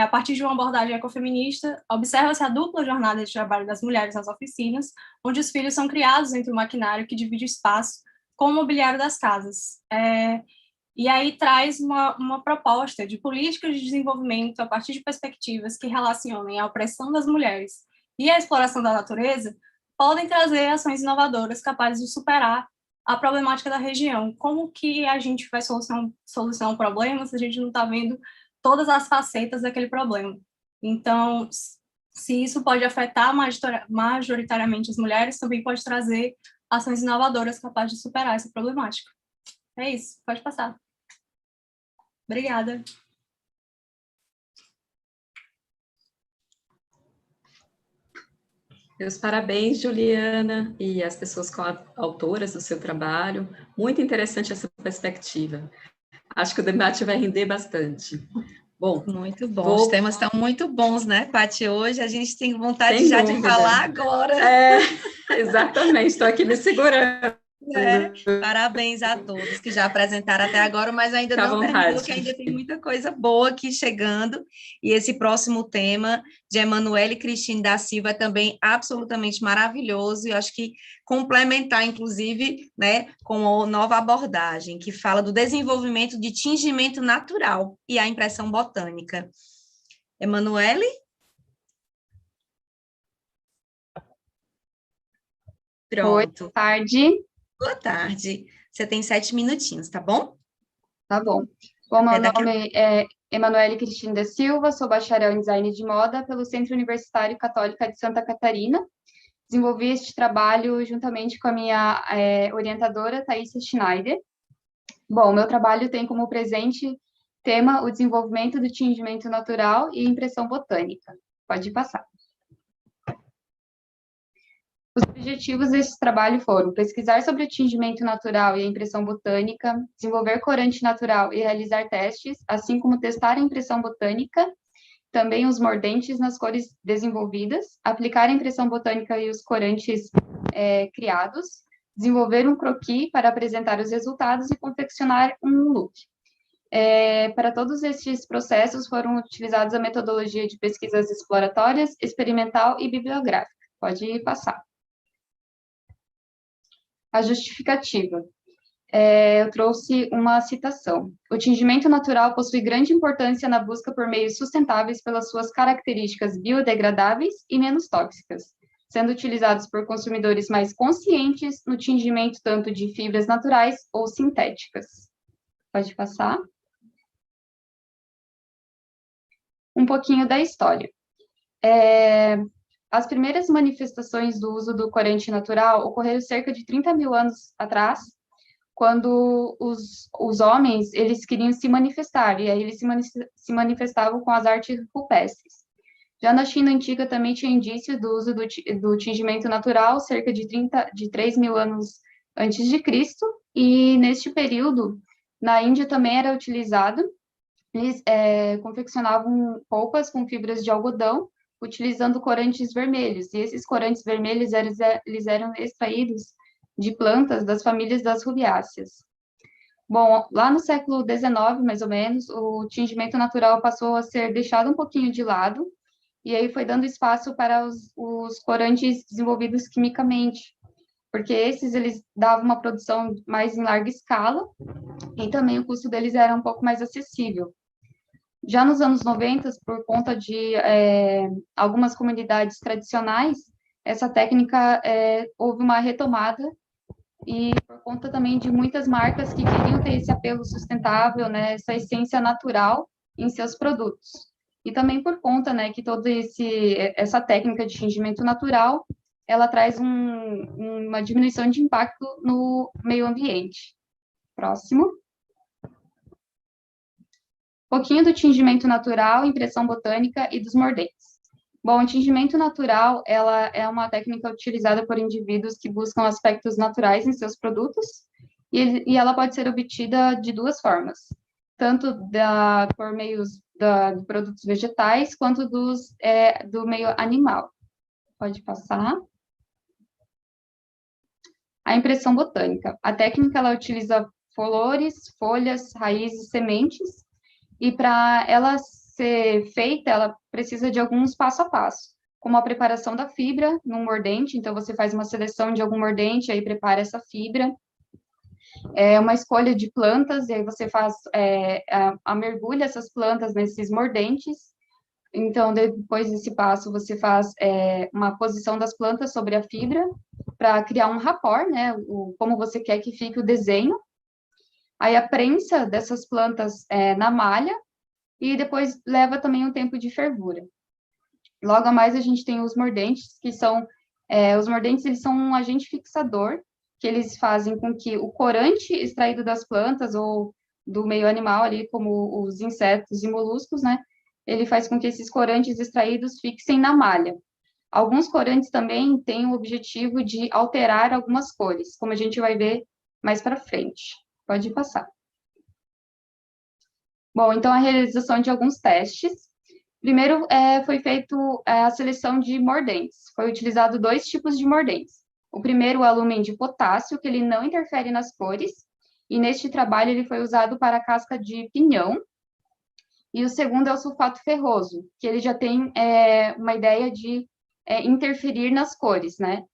A partir de uma abordagem ecofeminista, observa-se a dupla jornada de trabalho das mulheres nas oficinas, onde os filhos são criados entre o maquinário que divide o espaço com o mobiliário das casas. E aí traz uma proposta de políticas de desenvolvimento a partir de perspectivas que relacionem a opressão das mulheres e a exploração da natureza, podem trazer ações inovadoras capazes de superar a problemática da região. Como que a gente vai solucionar um problema se a gente não está vendo todas as facetas daquele problema? Então, se isso pode afetar majoritariamente as mulheres, também pode trazer ações inovadoras capazes de superar essa problemática. É isso, pode passar. Obrigada. Meus parabéns, Juliana, e as pessoas autoras do seu trabalho. Muito interessante essa perspectiva. Acho que o debate vai render bastante. Bom, muito bom. Os temas estão muito bons, né, Paty? Hoje a gente tem vontade Sem já dúvida. de falar agora. Exatamente, estou aqui me segurando. Parabéns a todos que já apresentaram até agora, mas ainda não terminou, que ainda tem muita coisa boa aqui chegando. E esse próximo tema de Emanuele Cristine da Silva é também absolutamente maravilhoso, e eu acho que complementar, inclusive, né, com a nova abordagem, que fala do desenvolvimento de tingimento natural e a impressão botânica. Emanuele? Oi, boa tarde. Boa tarde. Você tem 7 minutinhos, tá bom? Tá bom. Bom, meu Até daqui a nome é Emanuele Cristina da Silva, sou bacharel em Design de Moda pelo Centro Universitário Católica de Santa Catarina. Desenvolvi este trabalho juntamente com a minha orientadora, Thaisa Schneider. Bom, meu trabalho tem como presente tema o desenvolvimento do tingimento natural e impressão botânica. Pode passar. Os objetivos desse trabalho foram pesquisar sobre o tingimento natural e a impressão botânica, desenvolver corante natural e realizar testes, assim como testar a impressão botânica, também os mordentes nas cores desenvolvidas, aplicar a impressão botânica e os corantes criados, desenvolver um croquis para apresentar os resultados e confeccionar um look. Para todos estes processos foram utilizados a metodologia de pesquisas exploratórias, experimental e bibliográfica. Pode passar. A justificativa. Eu trouxe uma citação. O tingimento natural possui grande importância na busca por meios sustentáveis pelas suas características biodegradáveis e menos tóxicas, sendo utilizados por consumidores mais conscientes no tingimento tanto de fibras naturais ou sintéticas. Pode passar. Um pouquinho da história. As primeiras manifestações do uso do corante natural ocorreram cerca de 30 mil anos atrás, quando os homens, eles queriam se manifestar, e aí eles se manifestavam com as artes rupestres. Já na China antiga também tinha indícios do uso do tingimento natural, cerca de 3 mil anos antes de Cristo, e neste período, na Índia também era utilizado, eles confeccionavam roupas com fibras de algodão, utilizando corantes vermelhos, e esses corantes vermelhos, eles eram extraídos de plantas das famílias das rubiáceas. Bom, lá no século XIX, mais ou menos, o tingimento natural passou a ser deixado um pouquinho de lado, e aí foi dando espaço para os corantes desenvolvidos quimicamente, porque eles davam uma produção mais em larga escala, e também o custo deles era um pouco mais acessível. Já nos anos 90, por conta de algumas comunidades tradicionais, essa técnica houve uma retomada, e por conta também de muitas marcas que queriam ter esse apelo sustentável, né, essa essência natural em seus produtos. E também por conta, né, que toda essa técnica de tingimento natural, ela traz uma diminuição de impacto no meio ambiente. Próximo. Um pouquinho do tingimento natural, impressão botânica e dos mordentes. Bom, o tingimento natural, ela é uma técnica utilizada por indivíduos que buscam aspectos naturais em seus produtos, e ela pode ser obtida de duas formas, tanto por meios de produtos vegetais, quanto do meio animal. Pode passar. A impressão botânica. A técnica, ela utiliza flores, folhas, raízes, sementes, e para ela ser feita, ela precisa de alguns passo a passo, como a preparação da fibra num mordente, então você faz uma seleção de algum mordente, aí prepara essa fibra, uma escolha de plantas, e aí você faz, mergulha essas plantas nesses mordentes, então depois desse passo você faz uma posição das plantas sobre a fibra, para criar um rapport, né, como você quer que fique o desenho. Aí a prensa dessas plantas na malha, e depois leva também um tempo de fervura. Logo a mais a gente tem os mordentes, que são, os mordentes, eles são um agente fixador, que eles fazem com que o corante extraído das plantas, ou do meio animal ali, como os insetos e moluscos, né, ele faz com que esses corantes extraídos fixem na malha. Alguns corantes também têm o objetivo de alterar algumas cores, como a gente vai ver mais para frente. Pode passar. Bom, então a realização de alguns testes. Primeiro, foi feito a seleção de mordentes. Foi utilizado 2 tipos de mordentes. O primeiro, o alumínio de potássio, que ele não interfere nas cores, e neste trabalho ele foi usado para a casca de pinhão. E o segundo é o sulfato ferroso, que ele já tem uma ideia de interferir nas cores, né?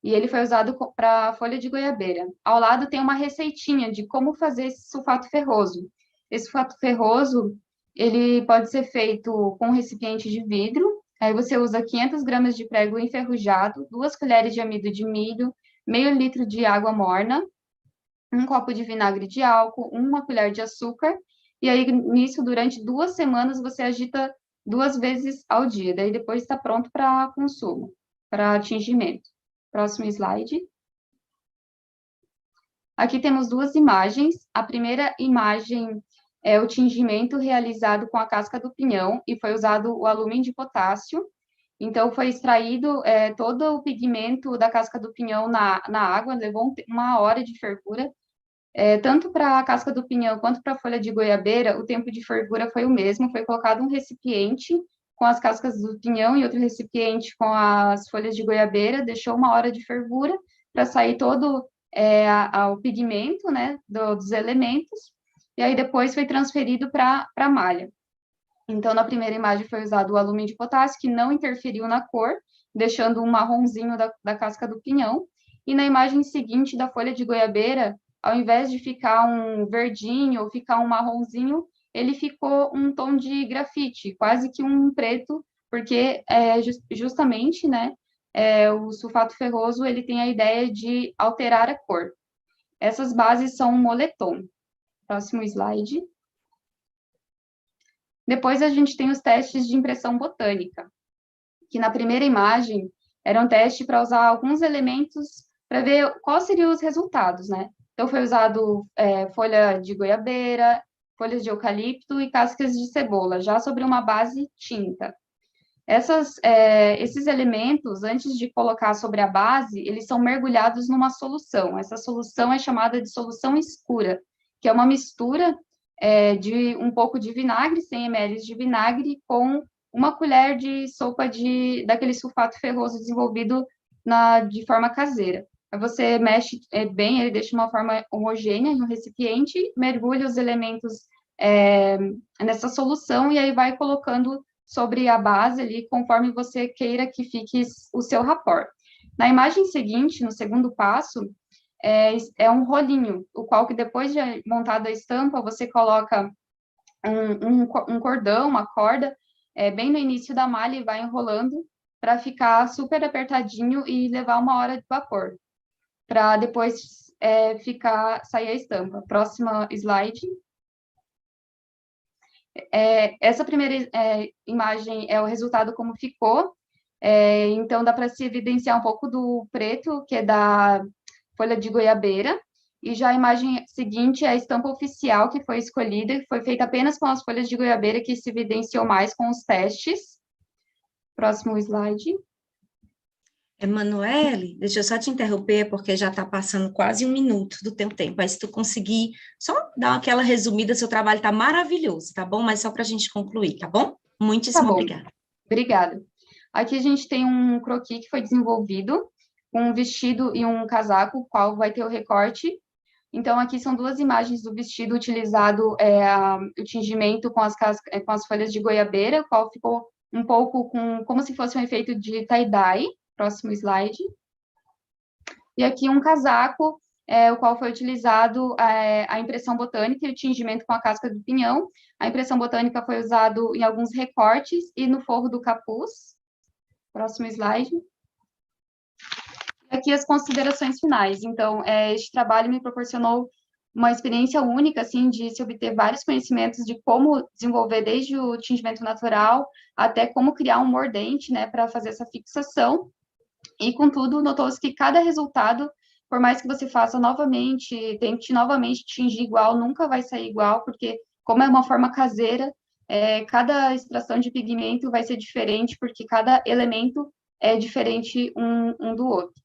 E ele foi usado para folha de goiabeira. Ao lado tem uma receitinha de como fazer esse sulfato ferroso. Esse sulfato ferroso, ele pode ser feito com um recipiente de vidro, aí você usa 500 gramas de prego enferrujado, 2 colheres de amido de milho, meio litro de água morna, um copo de vinagre de álcool, uma colher de açúcar, e aí nisso, durante 2 semanas, você agita 2 vezes ao dia, daí depois está pronto para consumo, para atingimento. Próximo slide. Aqui temos 2 imagens. A primeira imagem é o tingimento realizado com a casca do pinhão, e foi usado o alumínio de potássio. Então, foi extraído todo o pigmento da casca do pinhão na água, levou 1 hora de fervura. Tanto para a casca do pinhão quanto para a folha de goiabeira, o tempo de fervura foi o mesmo, foi colocado um recipiente com as cascas do pinhão e outro recipiente com as folhas de goiabeira, deixou 1 hora de fervura para sair todo o pigmento, né, dos elementos, e aí depois foi transferido para a malha. Então, na primeira imagem foi usado o alumínio de potássio, que não interferiu na cor, deixando um marronzinho da casca do pinhão, e na imagem seguinte da folha de goiabeira, ao invés de ficar um verdinho ou ficar um marronzinho, ele ficou um tom de grafite, quase que um preto, porque justamente, né, o sulfato ferroso, ele tem a ideia de alterar a cor. Essas bases são um moletom. Próximo slide. Depois a gente tem os testes de impressão botânica, que na primeira imagem era um teste para usar alguns elementos para ver quais seriam os resultados, né? Então, foi usado folha de goiabeira, folhas de eucalipto e cascas de cebola, já sobre uma base tinta. Esses elementos, antes de colocar sobre a base, eles são mergulhados numa solução. Essa solução é chamada de solução escura, que é uma mistura de um pouco de vinagre, 100 ml de vinagre, com 1 colher de sopa daquele sulfato ferroso desenvolvido de forma caseira. Aí você mexe bem, ele deixa uma forma homogênea em um recipiente, mergulha os elementos nessa solução e aí vai colocando sobre a base ali, conforme você queira que fique o seu rapport. Na imagem seguinte, no segundo passo, um rolinho, o qual que depois de montada a estampa, você coloca um cordão, uma corda, bem no início da malha e vai enrolando para ficar super apertadinho e levar 1 hora de vapor, para depois sair a estampa. Próxima slide. Essa primeira imagem é o resultado como ficou, então dá para se evidenciar um pouco do preto, que é da folha de goiabeira, e já a imagem seguinte é a estampa oficial que foi escolhida, que foi feita apenas com as folhas de goiabeira, que se evidenciou mais com os testes. Próximo slide. Emanuele, deixa eu só te interromper, porque já está passando quase 1 minuto do teu tempo, aí se tu conseguir só dar aquela resumida, seu trabalho está maravilhoso, tá bom? Mas só para a gente concluir, tá bom? Muitíssimo obrigada. Obrigada. Aqui a gente tem um croquis que foi desenvolvido, um vestido e um casaco, o qual vai ter o recorte. Então, aqui são 2 imagens do vestido utilizado, o tingimento com as folhas de goiabeira, o qual ficou um pouco como se fosse um efeito de tie-dye. Próximo slide. E aqui um casaco, o qual foi utilizado a impressão botânica e o tingimento com a casca do pinhão. A impressão botânica foi usado em alguns recortes e no forro do capuz. Próximo slide. E aqui as considerações finais. Então, este trabalho me proporcionou uma experiência única, assim, de se obter vários conhecimentos de como desenvolver desde o tingimento natural até como criar um mordente, né, para fazer essa fixação. E, contudo, notou-se que cada resultado, por mais que você faça novamente, tente novamente tingir igual, nunca vai sair igual, porque, como é uma forma caseira, cada extração de pigmento vai ser diferente, porque cada elemento é diferente um do outro.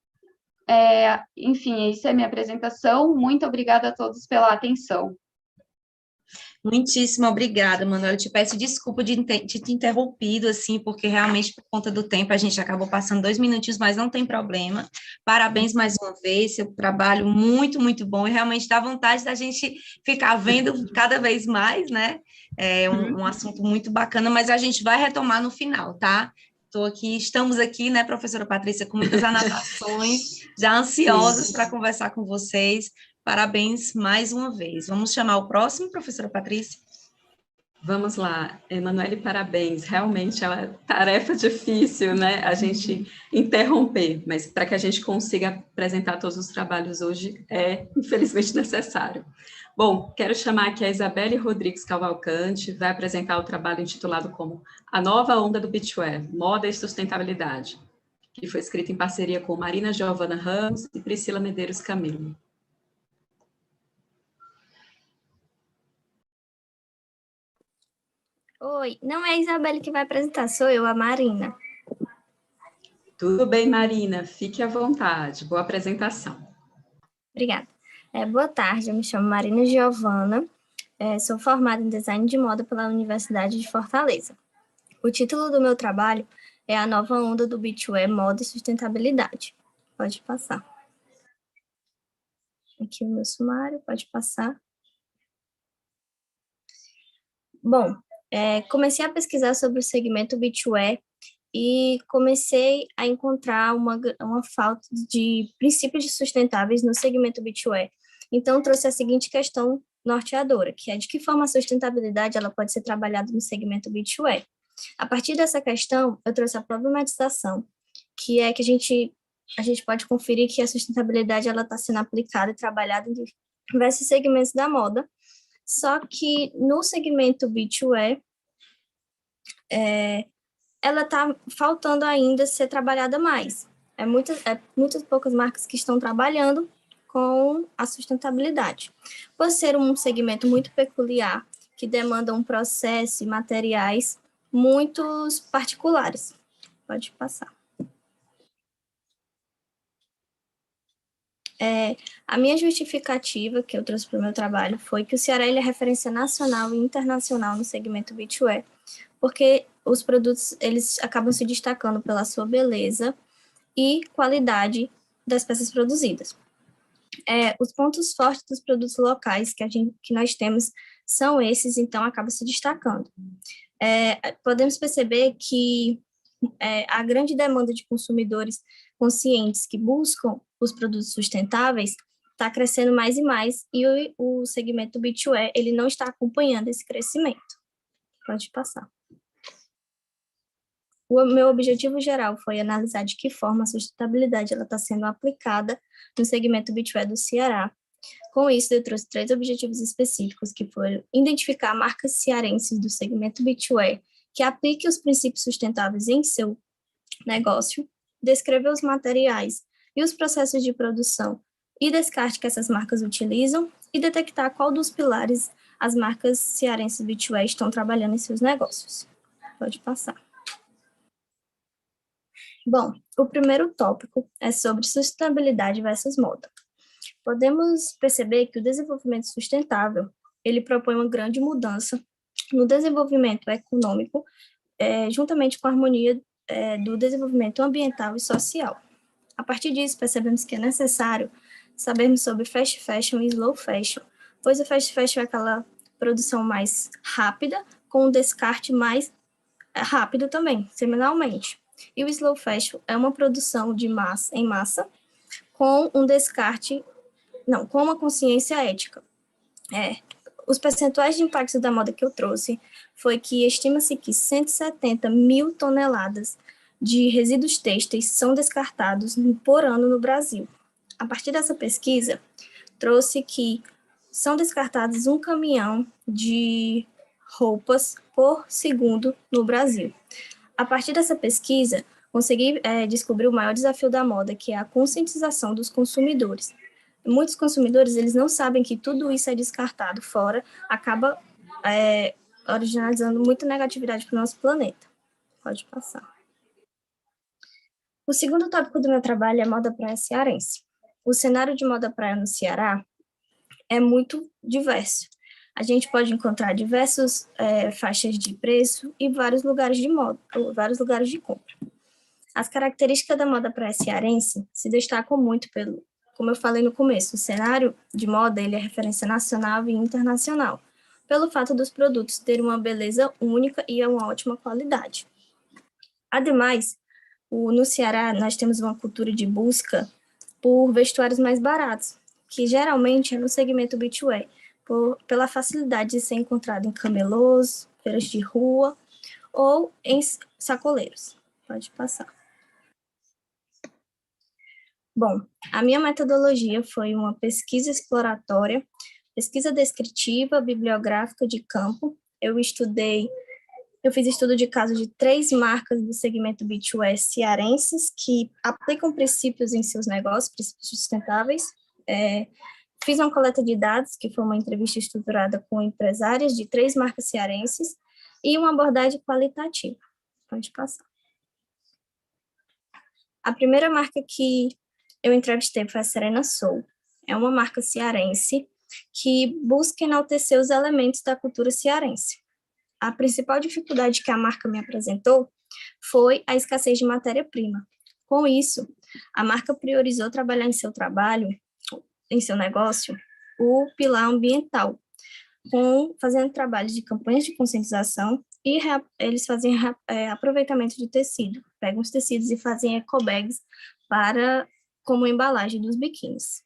Enfim, essa é a minha apresentação. Muito obrigada a todos pela atenção. Muitíssimo obrigada, Manuela. Eu te peço desculpa de ter te interrompido, assim, porque realmente, por conta do tempo, a gente acabou passando 2 minutinhos, mas não tem problema. Parabéns mais uma vez, seu trabalho muito, muito bom, e realmente dá vontade da gente ficar vendo cada vez mais, né? É um assunto muito bacana, mas a gente vai retomar no final, tá? Estamos aqui, né, professora Patrícia, com muitas anotações, já ansiosos para conversar com vocês. Parabéns mais uma vez. Vamos chamar o próximo, professora Patrícia? Vamos lá, Emanuele, parabéns. Realmente é uma tarefa difícil, né? A gente interromper, mas para que a gente consiga apresentar todos os trabalhos hoje é, infelizmente, necessário. Bom, quero chamar aqui a Isabelle Rodrigues Cavalcante, vai apresentar o trabalho intitulado como A Nova Onda do Beachwear, Moda e Sustentabilidade, que foi escrito em parceria com Marina Giovana Ramos e Priscila Medeiros Camilo. Oi, não é a Isabelle que vai apresentar, sou eu, a Marina. Tudo bem, Marina, fique à vontade. Boa apresentação. Obrigada. Boa tarde, eu me chamo Marina Giovana, sou formada em Design de Moda pela Universidade de Fortaleza. O título do meu trabalho é A Nova Onda do Beachwear, Moda e Sustentabilidade. Pode passar. Aqui o meu sumário, pode passar. Bom, comecei a pesquisar sobre o segmento beachwear e comecei a encontrar uma falta de princípios sustentáveis no segmento beachwear. Então, trouxe a seguinte questão norteadora, que é de que forma a sustentabilidade ela pode ser trabalhada no segmento beachwear. A partir dessa questão, eu trouxe a problematização, que é que a gente pode conferir que a sustentabilidade ela está sendo aplicada e trabalhada em diversos segmentos da moda, só que no segmento beachwear, ela está faltando ainda ser trabalhada mais. Muitas poucas marcas que estão trabalhando com a sustentabilidade. Por ser um segmento muito peculiar, que demanda um processo e materiais muito particulares. Pode passar. A minha justificativa que eu trouxe para o meu trabalho foi que o Ceará ele é referência nacional e internacional no segmento beachwear, porque os produtos eles acabam se destacando pela sua beleza e qualidade das peças produzidas. Os pontos fortes dos produtos locais que nós temos são esses, então acaba se destacando. Podemos perceber que a grande demanda de consumidores conscientes que buscam os produtos sustentáveis está crescendo mais e mais, e o segmento beachwear ele não está acompanhando esse crescimento. Pode passar. O meu objetivo geral foi analisar de que forma a sustentabilidade está sendo aplicada no segmento beachwear do Ceará. Com isso, eu trouxe 3 objetivos específicos, que foram identificar marcas cearenses do segmento beachwear que apliquem os princípios sustentáveis em seu negócio, descrever os materiais e os processos de produção e descarte que essas marcas utilizam e detectar qual dos pilares as marcas cearenses beachwear estão trabalhando em seus negócios. Pode passar. Bom, o primeiro tópico é sobre sustentabilidade versus moda. Podemos perceber que o desenvolvimento sustentável, ele propõe uma grande mudança no desenvolvimento econômico, juntamente com a harmonia do desenvolvimento ambiental e social. A partir disso, percebemos que é necessário sabermos sobre fast fashion e slow fashion, pois o fast fashion é aquela produção mais rápida, com um descarte mais rápido também, semanalmente. E o slow fashion é uma produção em massa, com um descarte, com uma consciência ética. Os percentuais de impacto da moda que eu trouxe foi que estima-se que 170 mil toneladas de resíduos têxteis são descartados por ano no Brasil. A partir dessa pesquisa, trouxe que são descartados 1 caminhão de roupas por segundo no Brasil. A partir dessa pesquisa, consegui descobrir o maior desafio da moda, que é a conscientização dos consumidores. Muitos consumidores, eles não sabem que tudo isso é descartado fora, acaba originalizando muita negatividade para o nosso planeta. Pode passar. O segundo tópico do meu trabalho é moda praia cearense. O cenário de moda praia no Ceará é muito diverso. A gente pode encontrar diversas faixas de preço e vários lugares de moda, vários lugares de compra. As características da moda praia cearense se destacam muito pelo, como eu falei no começo, o cenário de moda ele é referência nacional e internacional, pelo fato dos produtos terem uma beleza única e uma ótima qualidade. Ademais, no Ceará, nós temos uma cultura de busca por vestuários mais baratos, que geralmente é no segmento beachwear, pela facilidade de ser encontrado em camelôs, feiras de rua ou em sacoleiros. Pode passar. Bom, a minha metodologia foi uma pesquisa exploratória, pesquisa descritiva, bibliográfica de campo. Eu fiz estudo de caso de 3 marcas do segmento B2S cearenses que aplicam princípios em seus negócios, princípios sustentáveis. Fiz uma coleta de dados, que foi uma entrevista estruturada com empresárias de 3 marcas cearenses e uma abordagem qualitativa. Pode passar. A primeira marca que eu entrevistei foi a Serena Soul. É uma marca cearense que busca enaltecer os elementos da cultura cearense. A principal dificuldade que a marca me apresentou foi a escassez de matéria-prima. Com isso, a marca priorizou trabalhar em seu negócio, o pilar ambiental, fazendo trabalhos de campanhas de conscientização e eles fazem aproveitamento de tecido. Pegam os tecidos e fazem ecobags como embalagem dos biquínis.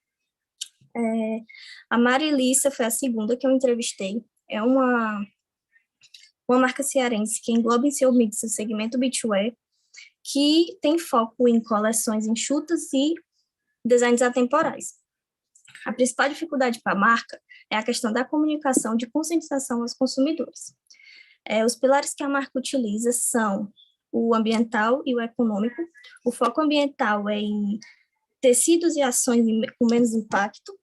A Marilissa foi a segunda que eu entrevistei. É uma marca cearense que engloba em seu mix o segmento beachwear, que tem foco em coleções enxutas e designs atemporais. A principal dificuldade para a marca é a questão da comunicação de conscientização aos consumidores. Os pilares que a marca utiliza são o ambiental e o econômico. O foco ambiental é em tecidos e ações com menos impacto,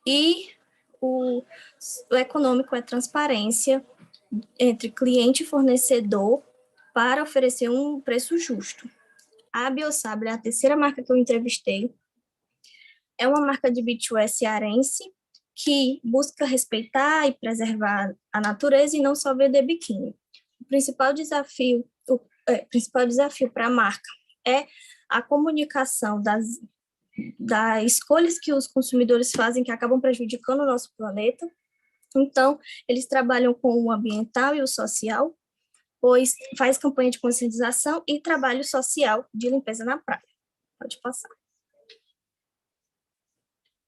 e o econômico é transparência entre cliente e fornecedor para oferecer um preço justo. A Biosabre é a terceira marca que eu entrevistei. É uma marca de beachwear cearense que busca respeitar e preservar a natureza e não só vender biquíni. O principal desafio para a marca é a comunicação das escolhas que os consumidores fazem que acabam prejudicando o nosso planeta. Então, eles trabalham com o ambiental e o social, pois faz campanha de conscientização e trabalho social de limpeza na praia. Pode passar.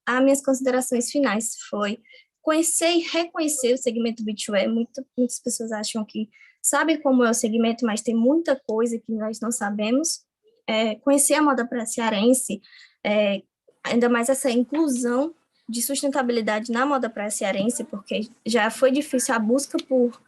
As minhas considerações finais foi conhecer e reconhecer o segmento beachwear. Muitas pessoas acham que sabem como é o segmento, mas tem muita coisa que nós não sabemos. Conhecer a moda praia cearense, ainda mais essa inclusão de sustentabilidade na moda praia cearense, porque já foi difícil a busca por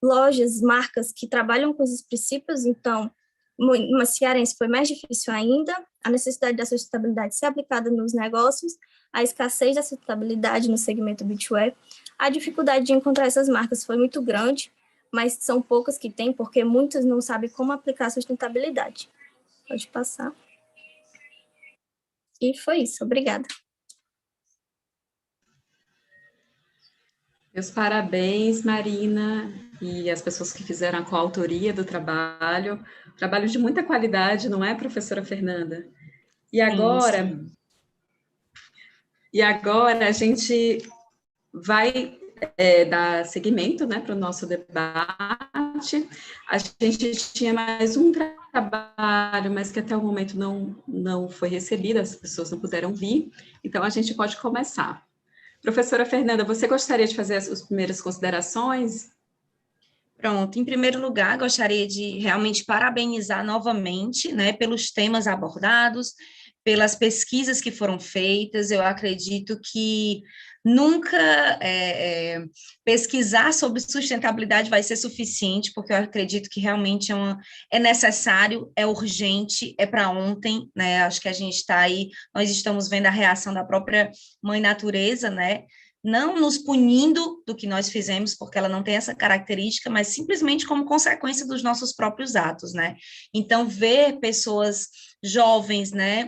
lojas, marcas que trabalham com esses princípios, então, uma cearense foi mais difícil ainda, a necessidade da sustentabilidade ser aplicada nos negócios, a escassez da sustentabilidade no segmento beachwear, a dificuldade de encontrar essas marcas foi muito grande, mas são poucas que tem, porque muitas não sabem como aplicar a sustentabilidade. Pode passar. E foi isso, obrigada. Meus parabéns, Marina, e as pessoas que fizeram a coautoria do trabalho. Trabalho de muita qualidade, não é, professora Fernanda? E agora, a gente vai dar seguimento, né, para o nosso debate. A gente tinha mais um trabalho, mas que até o momento não foi recebido, as pessoas não puderam vir, então a gente pode começar. Professora Fernanda, você gostaria de fazer as primeiras considerações? Pronto, em primeiro lugar, gostaria de realmente parabenizar novamente, né, pelos temas abordados, pelas pesquisas que foram feitas. Eu acredito que nunca pesquisar sobre sustentabilidade vai ser suficiente, porque eu acredito que realmente é necessário, é urgente, é para ontem, né? Acho que a gente está aí, nós estamos vendo a reação da própria mãe natureza, né? Não nos punindo do que nós fizemos, porque ela não tem essa característica, mas simplesmente como consequência dos nossos próprios atos, né? Então, ver pessoas jovens, né,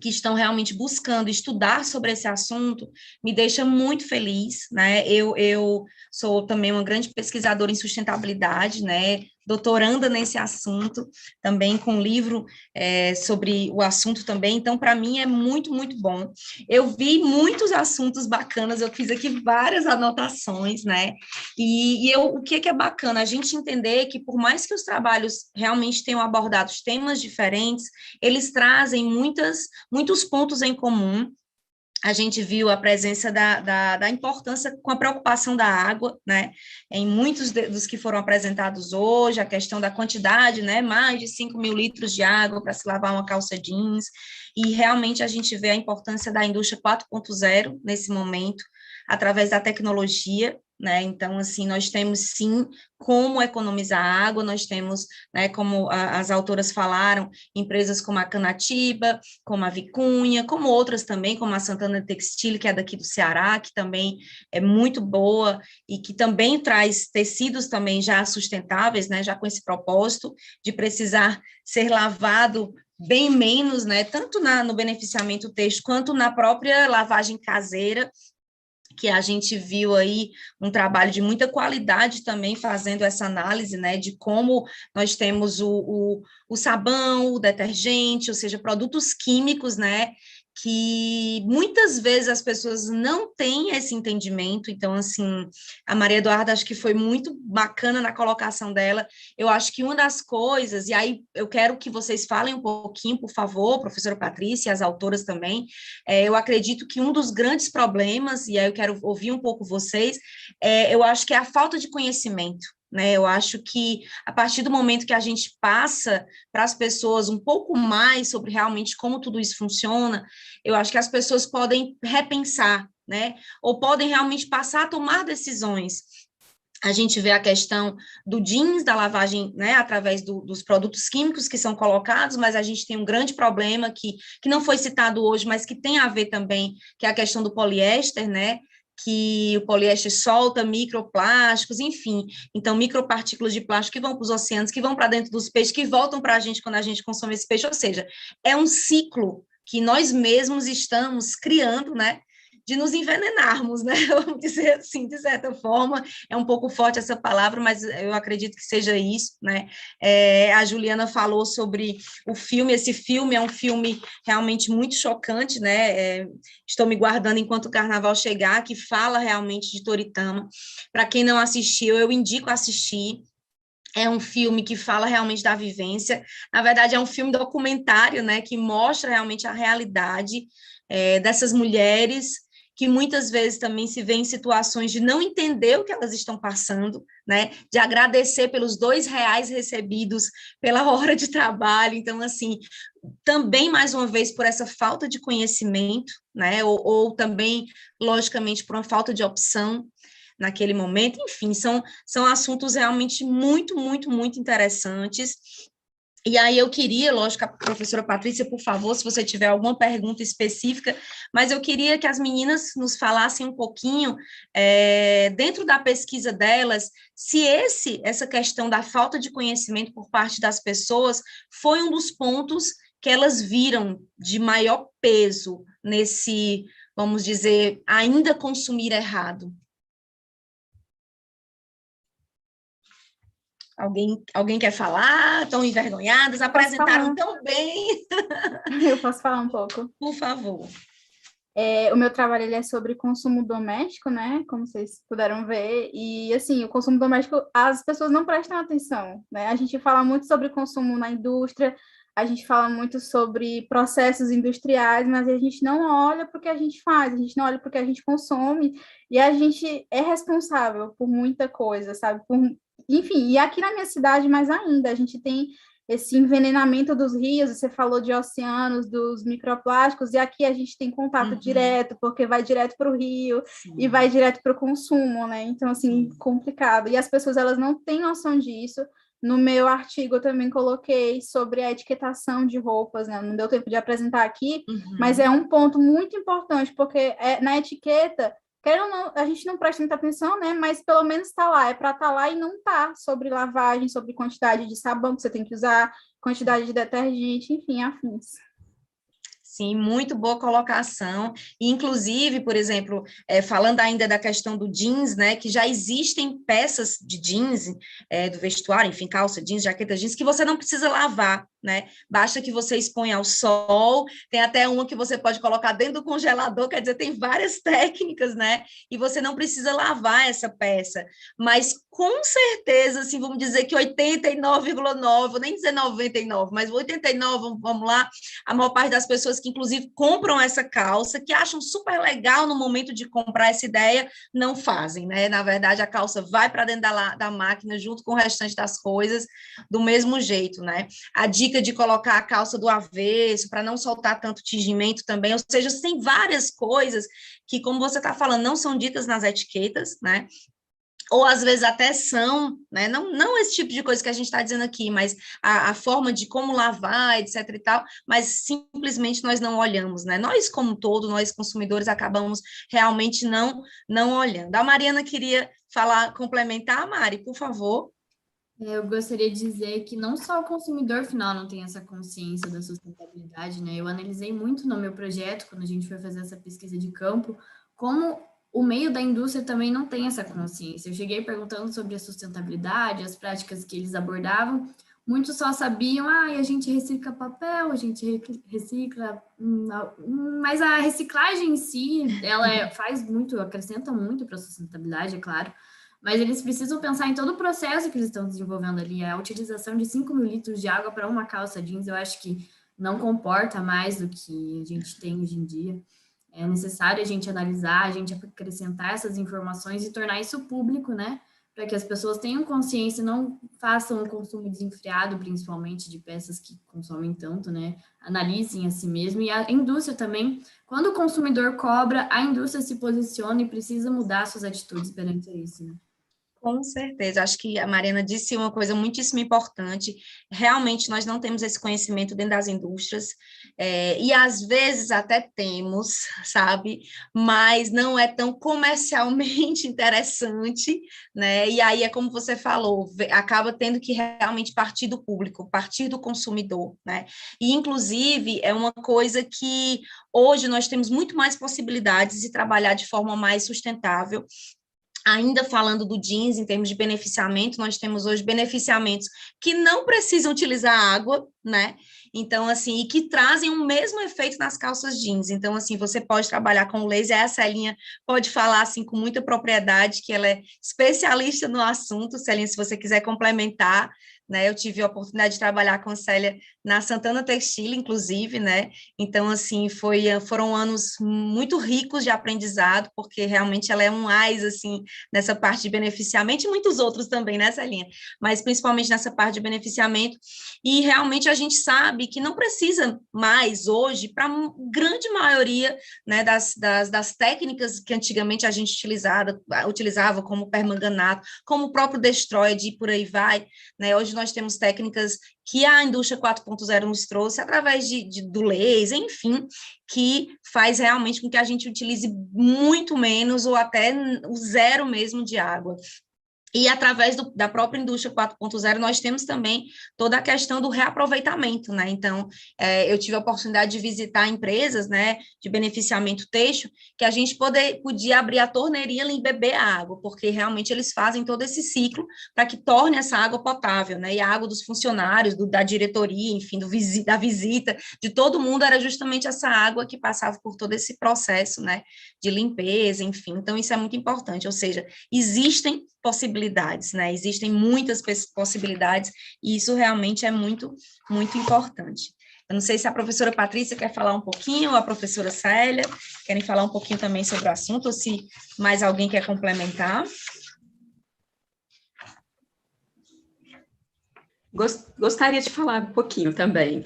que estão realmente buscando estudar sobre esse assunto, me deixa muito feliz, né? Eu sou também uma grande pesquisadora em sustentabilidade, né? Doutoranda nesse assunto, também com livro sobre o assunto também, então, para mim, é muito, muito bom. Eu vi muitos assuntos bacanas, eu fiz aqui várias anotações, né? O que é bacana? A gente entender que, por mais que os trabalhos realmente tenham abordado temas diferentes, eles trazem muitos pontos em comum, a gente viu a presença da importância com a preocupação da água, né, em muitos dos que foram apresentados hoje, a questão da quantidade, né, mais de 5 mil litros de água para se lavar uma calça jeans, e realmente a gente vê a importância da indústria 4.0 nesse momento, através da tecnologia, né, então, assim, nós temos, sim, como economizar água, nós temos, né, como as autoras falaram, empresas como a Canatiba, como a Vicunha, como outras também, como a Santana Textile, que é daqui do Ceará, que também é muito boa e que também traz tecidos também já sustentáveis, né, já com esse propósito de precisar ser lavado bem menos, né, tanto no beneficiamento têxtil, quanto na própria lavagem caseira, que a gente viu aí um trabalho de muita qualidade também fazendo essa análise, né, de como nós temos o sabão, o detergente, ou seja, produtos químicos, né, que muitas vezes as pessoas não têm esse entendimento. Então, assim, a Maria Eduarda acho que foi muito bacana na colocação dela. Eu acho que uma das coisas, e aí eu quero que vocês falem um pouquinho, por favor, professora Patrícia, as autoras também, eu acredito que um dos grandes problemas, e aí eu quero ouvir um pouco vocês, eu acho que é a falta de conhecimento, né? Eu acho que a partir do momento que a gente passa para as pessoas um pouco mais sobre realmente como tudo isso funciona, eu acho que as pessoas podem repensar, né? Ou podem realmente passar a tomar decisões. A gente vê a questão do jeans, da lavagem, né, através dos produtos químicos que são colocados, mas a gente tem um grande problema que não foi citado hoje, mas que tem a ver também, que é a questão do poliéster, né, que o poliéster solta microplásticos, enfim, então micropartículas de plástico que vão para os oceanos, que vão para dentro dos peixes, que voltam para a gente quando a gente consome esse peixe, ou seja, é um ciclo que nós mesmos estamos criando, né, de nos envenenarmos, né, vamos dizer assim, de certa forma, é um pouco forte essa palavra, mas eu acredito que seja isso, né, a Juliana falou sobre o filme, esse filme é um filme realmente muito chocante, né, estou me guardando enquanto o carnaval chegar, que fala realmente de Toritama. Para quem não assistiu, eu indico assistir. É um filme que fala realmente da vivência, na verdade é um filme documentário, né, que mostra realmente a realidade dessas mulheres, que muitas vezes também se vê em situações de não entender o que elas estão passando, né, de agradecer pelos R$ 2 recebidos pela hora de trabalho. Então, assim, também, mais uma vez, por essa falta de conhecimento, né, ou também, logicamente, por uma falta de opção naquele momento. Enfim, são assuntos realmente muito, muito, muito interessantes. E aí eu queria, lógico, a professora Patrícia, por favor, se você tiver alguma pergunta específica, mas eu queria que as meninas nos falassem um pouquinho, dentro da pesquisa delas, se essa questão da falta de conhecimento por parte das pessoas foi um dos pontos que elas viram de maior peso nesse, vamos dizer, ainda consumir errado. Alguém quer falar? Estão envergonhadas? Apresentaram tão bem. Eu posso falar um pouco? Por favor. O meu trabalho ele é sobre consumo doméstico, né? Como vocês puderam ver. E, assim, o consumo doméstico, as pessoas não prestam atenção, né? A gente fala muito sobre consumo na indústria, a gente fala muito sobre processos industriais, mas a gente não olha para o que a gente faz, a gente não olha para o que a gente consome, e a gente é responsável por muita coisa, sabe? Enfim, e aqui na minha cidade, mais ainda, a gente tem esse envenenamento dos rios, você falou de oceanos, dos microplásticos, e aqui a gente tem contato direto, porque vai direto para o rio, sim, e vai direto para o consumo, né? Então, assim, complicado. E as pessoas, elas não têm noção disso. No meu artigo, eu também coloquei sobre a etiquetação de roupas, né? Não deu tempo de apresentar aqui, mas é um ponto muito importante, porque na etiqueta, querendo ou não, a gente não presta muita atenção, né? Mas pelo menos está lá, é para estar lá e não tá sobre lavagem, sobre quantidade de sabão que você tem que usar, quantidade de detergente, enfim, afins. Sim, muito boa colocação. E, inclusive, por exemplo, falando ainda da questão do jeans, né, que já existem peças de jeans, do vestuário, enfim, calça jeans, jaqueta jeans, que você não precisa lavar, né? Basta que você exponha ao sol, tem até uma que você pode colocar dentro do congelador, quer dizer, tem várias técnicas, né? E você não precisa lavar essa peça, mas com certeza, assim, vamos dizer que 89,9, vou nem dizer 99, mas 89, vamos lá, a maior parte das pessoas que, inclusive, compram essa calça, que acham super legal no momento de comprar essa ideia, não fazem, né? Na verdade, a calça vai para dentro da máquina, junto com o restante das coisas, do mesmo jeito, né? A dica de colocar a calça do avesso, para não soltar tanto tingimento também, ou seja, tem várias coisas que, como você está falando, não são ditas nas etiquetas, né? Ou às vezes até são, né? Não esse tipo de coisa que a gente está dizendo aqui, mas a forma de como lavar, etc e tal, mas simplesmente nós não olhamos, né? Nós, como um todo, nós consumidores, acabamos realmente não olhando. A Mariana queria falar, complementar, Mari, por favor. Eu gostaria de dizer que não só o consumidor final não tem essa consciência da sustentabilidade, né? Eu analisei muito no meu projeto, quando a gente foi fazer essa pesquisa de campo, como o meio da indústria também não tem essa consciência. Eu cheguei perguntando sobre a sustentabilidade, as práticas que eles abordavam, muitos só sabiam, a gente recicla papel, a gente recicla, mas a reciclagem em si, ela faz muito, acrescenta muito para a sustentabilidade, é claro, mas eles precisam pensar em todo o processo que eles estão desenvolvendo ali. A utilização de 5 mil litros de água para uma calça jeans, eu acho que não comporta mais do que a gente tem hoje em dia. É necessário a gente analisar, a gente acrescentar essas informações e tornar isso público, né? Para que as pessoas tenham consciência e não façam um consumo desenfreado, principalmente de peças que consomem tanto, né? Analisem a si mesmo. E a indústria também, quando o consumidor cobra, a indústria se posiciona e precisa mudar suas atitudes perante isso, né? Com certeza, acho que a Mariana disse uma coisa muitíssimo importante, realmente nós não temos esse conhecimento dentro das indústrias, e às vezes até temos, sabe, mas não é tão comercialmente interessante, né, e aí é como você falou, acaba tendo que realmente partir do público, partir do consumidor, né, e inclusive é uma coisa que hoje nós temos muito mais possibilidades de trabalhar de forma mais sustentável. Ainda falando do jeans, em termos de beneficiamento, nós temos hoje beneficiamentos que não precisam utilizar água, né? Então, assim, e que trazem o mesmo efeito nas calças jeans. Então, assim, você pode trabalhar com laser, a Celinha pode falar, assim, com muita propriedade, que ela é especialista no assunto. Celinha, se você quiser complementar, né? Eu tive a oportunidade de trabalhar com a Célia na Santana Textil, inclusive, né? Então, assim, foram anos muito ricos de aprendizado, porque realmente ela é um ás, assim, nessa parte de beneficiamento, e muitos outros também, né, Celinha? Mas principalmente nessa parte de beneficiamento, e realmente a gente sabe que não precisa mais hoje, para a grande maioria, né, das técnicas que antigamente a gente utilizava como permanganato, como o próprio Destroyed e por aí vai, né? Hoje nós temos técnicas que a indústria 4.0 nos trouxe através do laser, enfim, que faz realmente com que a gente utilize muito menos ou até o zero mesmo de água. E através da própria indústria 4.0, nós temos também toda a questão do reaproveitamento, né? Então, eu tive a oportunidade de visitar empresas, né, de beneficiamento têxtil, que a gente podia abrir a torneirinha e beber a água, porque realmente eles fazem todo esse ciclo para que torne essa água potável, né? E a água dos funcionários, da diretoria, enfim, da visita, de todo mundo, era justamente essa água que passava por todo esse processo, né, de limpeza, enfim. Então, isso é muito importante, ou seja, existem possibilidades, né? Existem muitas possibilidades e isso realmente é muito, muito importante. Eu não sei se a professora Patrícia quer falar um pouquinho, ou a professora Célia, querem falar um pouquinho também sobre o assunto, ou se mais alguém quer complementar. Gostaria de falar um pouquinho também.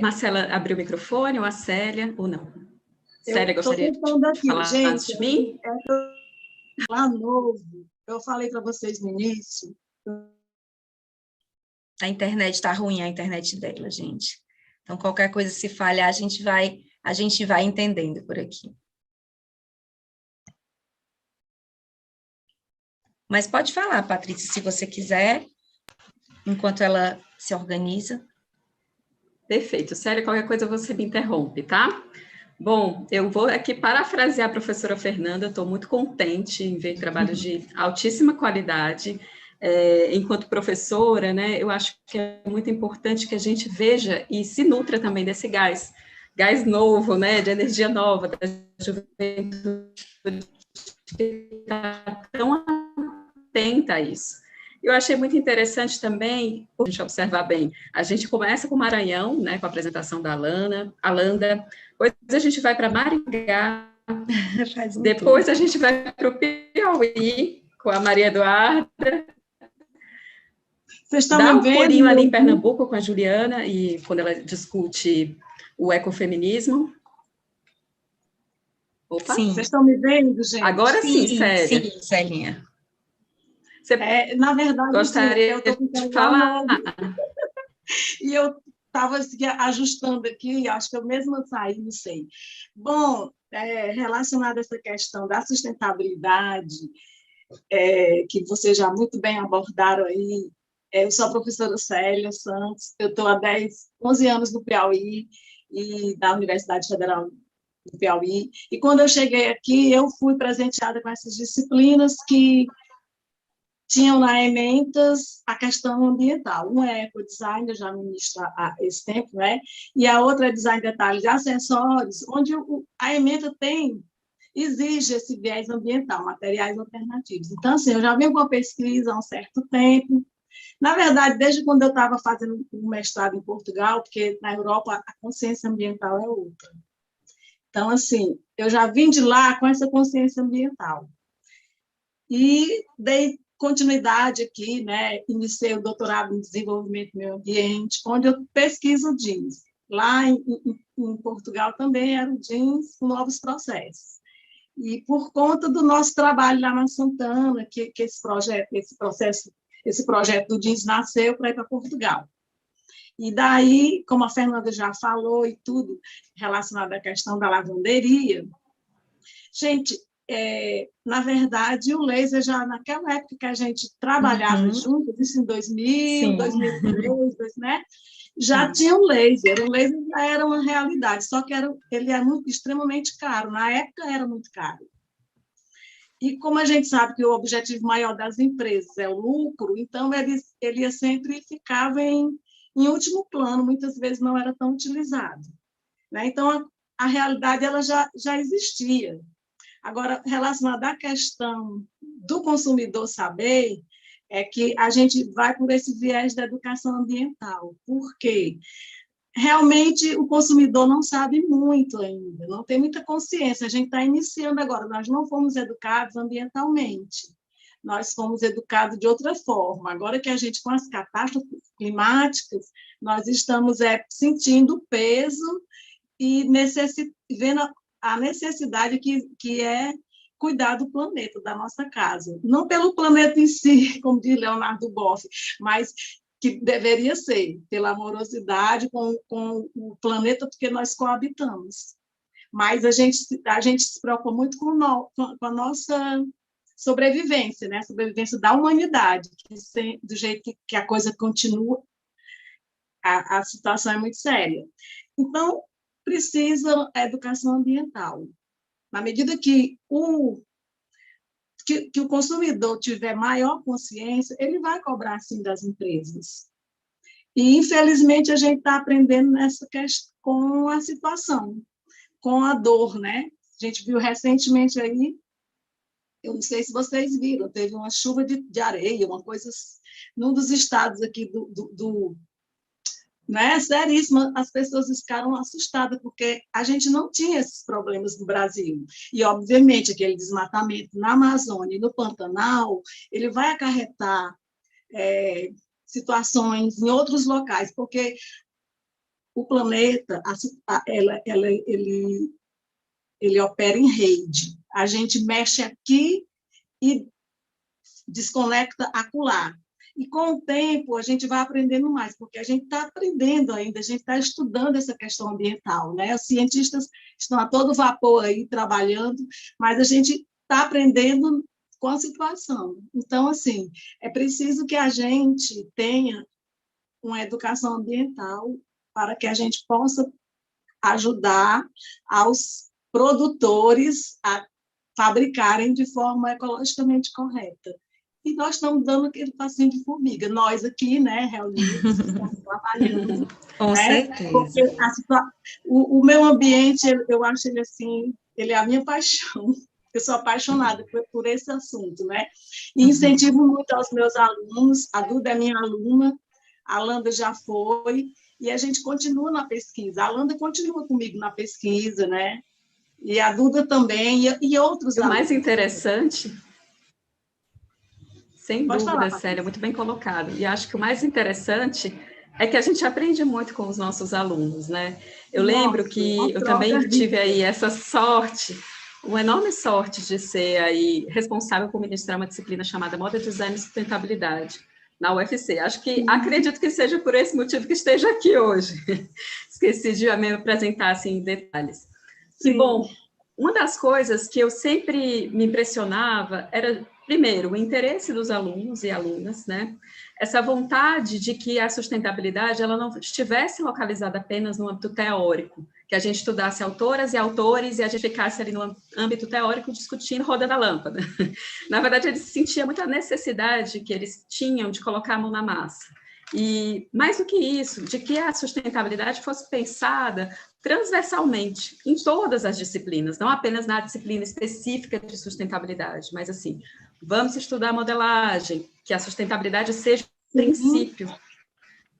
Marcela abriu o microfone, ou a Célia, ou não? Célia, gostaria de falar gente, antes de mim? Lá novo, eu falei para vocês no início. A internet está ruim, a internet dela, gente. Então, qualquer coisa, se falhar, a gente vai entendendo por aqui. Mas pode falar, Patrícia, se você quiser, enquanto ela se organiza. Perfeito. Célia, qualquer coisa você me interrompe, tá? Bom, eu vou aqui parafrasear a professora Fernanda, estou muito contente em ver trabalhos de altíssima qualidade, enquanto professora, né, eu acho que é muito importante que a gente veja e se nutra também desse gás novo, né, de energia nova, da juventude que está tão atenta a isso. Eu achei muito interessante também, a gente observar bem, a gente começa com o Maranhão, né, com a apresentação da Alanda, depois a gente vai para Maringá, depois a gente vai para o Piauí, com a Maria Eduarda, dá um pulinho ali em Pernambuco com a Juliana, e quando ela discute o ecofeminismo. Opa. Sim. Vocês estão me vendo, gente? Agora sim, Célia. Sim, Celinha. Na verdade, gostaria de falar. E eu estava assim, ajustando aqui, acho que eu mesma saí, não sei. Bom, relacionado a essa questão da sustentabilidade, que vocês já muito bem abordaram aí, eu sou a professora Célia Santos, eu estou há 11 anos no Piauí, e na Universidade Federal do Piauí, e quando eu cheguei aqui, eu fui presenteada com essas disciplinas que tinham na Ementas a questão ambiental. Uma é ecodesign, eu já ministro há esse tempo, né? E a outra é design de detalhes e acessórios, onde a Ementa exige esse viés ambiental, materiais alternativos. Então, assim, eu já venho com a pesquisa há um certo tempo. Na verdade, desde quando eu estava fazendo um mestrado em Portugal, porque na Europa a consciência ambiental é outra. Então, assim, eu já vim de lá com essa consciência ambiental. E dei continuidade aqui, né? Iniciei o doutorado em desenvolvimento do meio ambiente, onde eu pesquiso jeans. Lá em Portugal também era o jeans com novos processos. E por conta do nosso trabalho lá na Santana, que esse projeto do jeans nasceu para ir para Portugal. E daí, como a Fernanda já falou e tudo relacionado à questão da lavanderia, gente, na verdade, o laser já naquela época que a gente trabalhava juntos, isso em 2000, 2003, né? Já tinha um laser. O laser já era uma realidade, só que ele é extremamente caro. Na época era muito caro. E como a gente sabe que o objetivo maior das empresas é o lucro, então ele sempre ficava em último plano, muitas vezes não era tão utilizado, né? Então, a realidade ela já existia. Agora, relacionado à questão do consumidor saber, é que a gente vai por esse viés da educação ambiental. Por quê? Realmente, o consumidor não sabe muito ainda, não tem muita consciência. A gente está iniciando agora, nós não fomos educados ambientalmente, nós fomos educados de outra forma. Agora que a gente, com as catástrofes climáticas, nós estamos sentindo o peso e vendo a necessidade que é cuidar do planeta, da nossa casa. Não pelo planeta em si, como diz Leonardo Boff, mas que deveria ser pela amorosidade com o planeta, porque nós coabitamos. Mas a gente se preocupa muito com a nossa sobrevivência, né? A sobrevivência da humanidade, do jeito que a coisa continua, a situação é muito séria. Então, precisa a educação ambiental. Na medida que o consumidor tiver maior consciência, ele vai cobrar, sim, das empresas. E, infelizmente, a gente está aprendendo nessa questão, com a situação, com a dor, né? A gente viu recentemente aí, eu não sei se vocês viram, teve uma chuva de areia, uma coisa num dos estados aqui né? Seríssima, as pessoas ficaram assustadas, porque a gente não tinha esses problemas no Brasil. E, obviamente, aquele desmatamento na Amazônia e no Pantanal, ele vai acarretar situações em outros locais, porque o planeta, ele opera em rede. A gente mexe aqui e desconecta acolá. E, com o tempo, a gente vai aprendendo mais, porque a gente está aprendendo ainda, a gente está estudando essa questão ambiental, né? Os cientistas estão a todo vapor aí trabalhando, mas a gente está aprendendo com a situação. Então, assim, é preciso que a gente tenha uma educação ambiental para que a gente possa ajudar aos produtores a fabricarem de forma ecologicamente correta. e nós estamos dando aquele passinho de formiga. Nós aqui, né, reunidos, trabalhando. Com né? certeza. Porque o meu ambiente, eu acho ele assim, ele é a minha paixão. Eu sou apaixonada por esse assunto, né? E incentivo muito aos meus alunos. A Duda é minha aluna, a Landa já foi, e a gente continua na pesquisa. A Landa continua comigo na pesquisa, né? E a Duda também, e outros alunos. O mais alunos. interessante, sem Pode dúvida, falar, Célia, muito bem colocado. E acho que o mais interessante é que a gente aprende muito com os nossos alunos, né? Eu lembro que eu também tive aí essa sorte, uma enorme sorte de ser aí responsável por ministrar uma disciplina chamada Moda, Design e Sustentabilidade na UFC. Acho que, acredito que seja por esse motivo que esteja aqui hoje. Esqueci de me apresentar assim em detalhes. E, bom, uma das coisas que eu sempre me impressionava era, primeiro, o interesse dos alunos e alunas, né? Essa vontade de que a sustentabilidade ela não estivesse localizada apenas no âmbito teórico, que a gente estudasse autoras e autores e a gente ficasse ali no âmbito teórico discutindo roda da lâmpada. Na verdade, eles sentiam muita necessidade que eles tinham de colocar a mão na massa. E, mais do que isso, de que a sustentabilidade fosse pensada transversalmente em todas as disciplinas, não apenas na disciplina específica de sustentabilidade, mas assim, vamos estudar modelagem, que a sustentabilidade seja o princípio,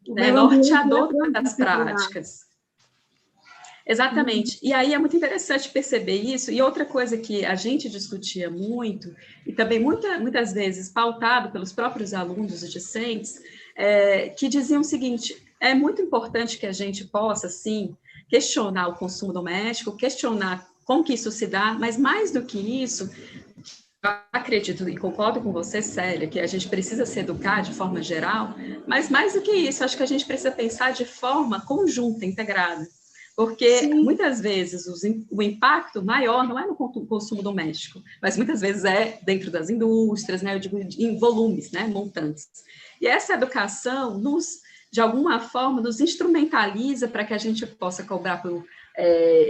né, norteador das práticas. Exatamente. E aí é muito interessante perceber isso. E outra coisa que a gente discutia muito, e também muitas vezes pautado pelos próprios alunos e discentes, que diziam o seguinte: é muito importante que a gente possa, sim, questionar o consumo doméstico, questionar como que isso se dá, mas mais do que isso, eu acredito e concordo com você, Célia, que a gente precisa se educar de forma geral, mas mais do que isso, acho que a gente precisa pensar de forma conjunta, integrada. Porque muitas vezes o impacto maior não é no consumo doméstico, mas muitas vezes é dentro das indústrias, né? Eu digo em volumes, né? Montantes. E essa educação de alguma forma, nos instrumentaliza para que a gente possa cobrar por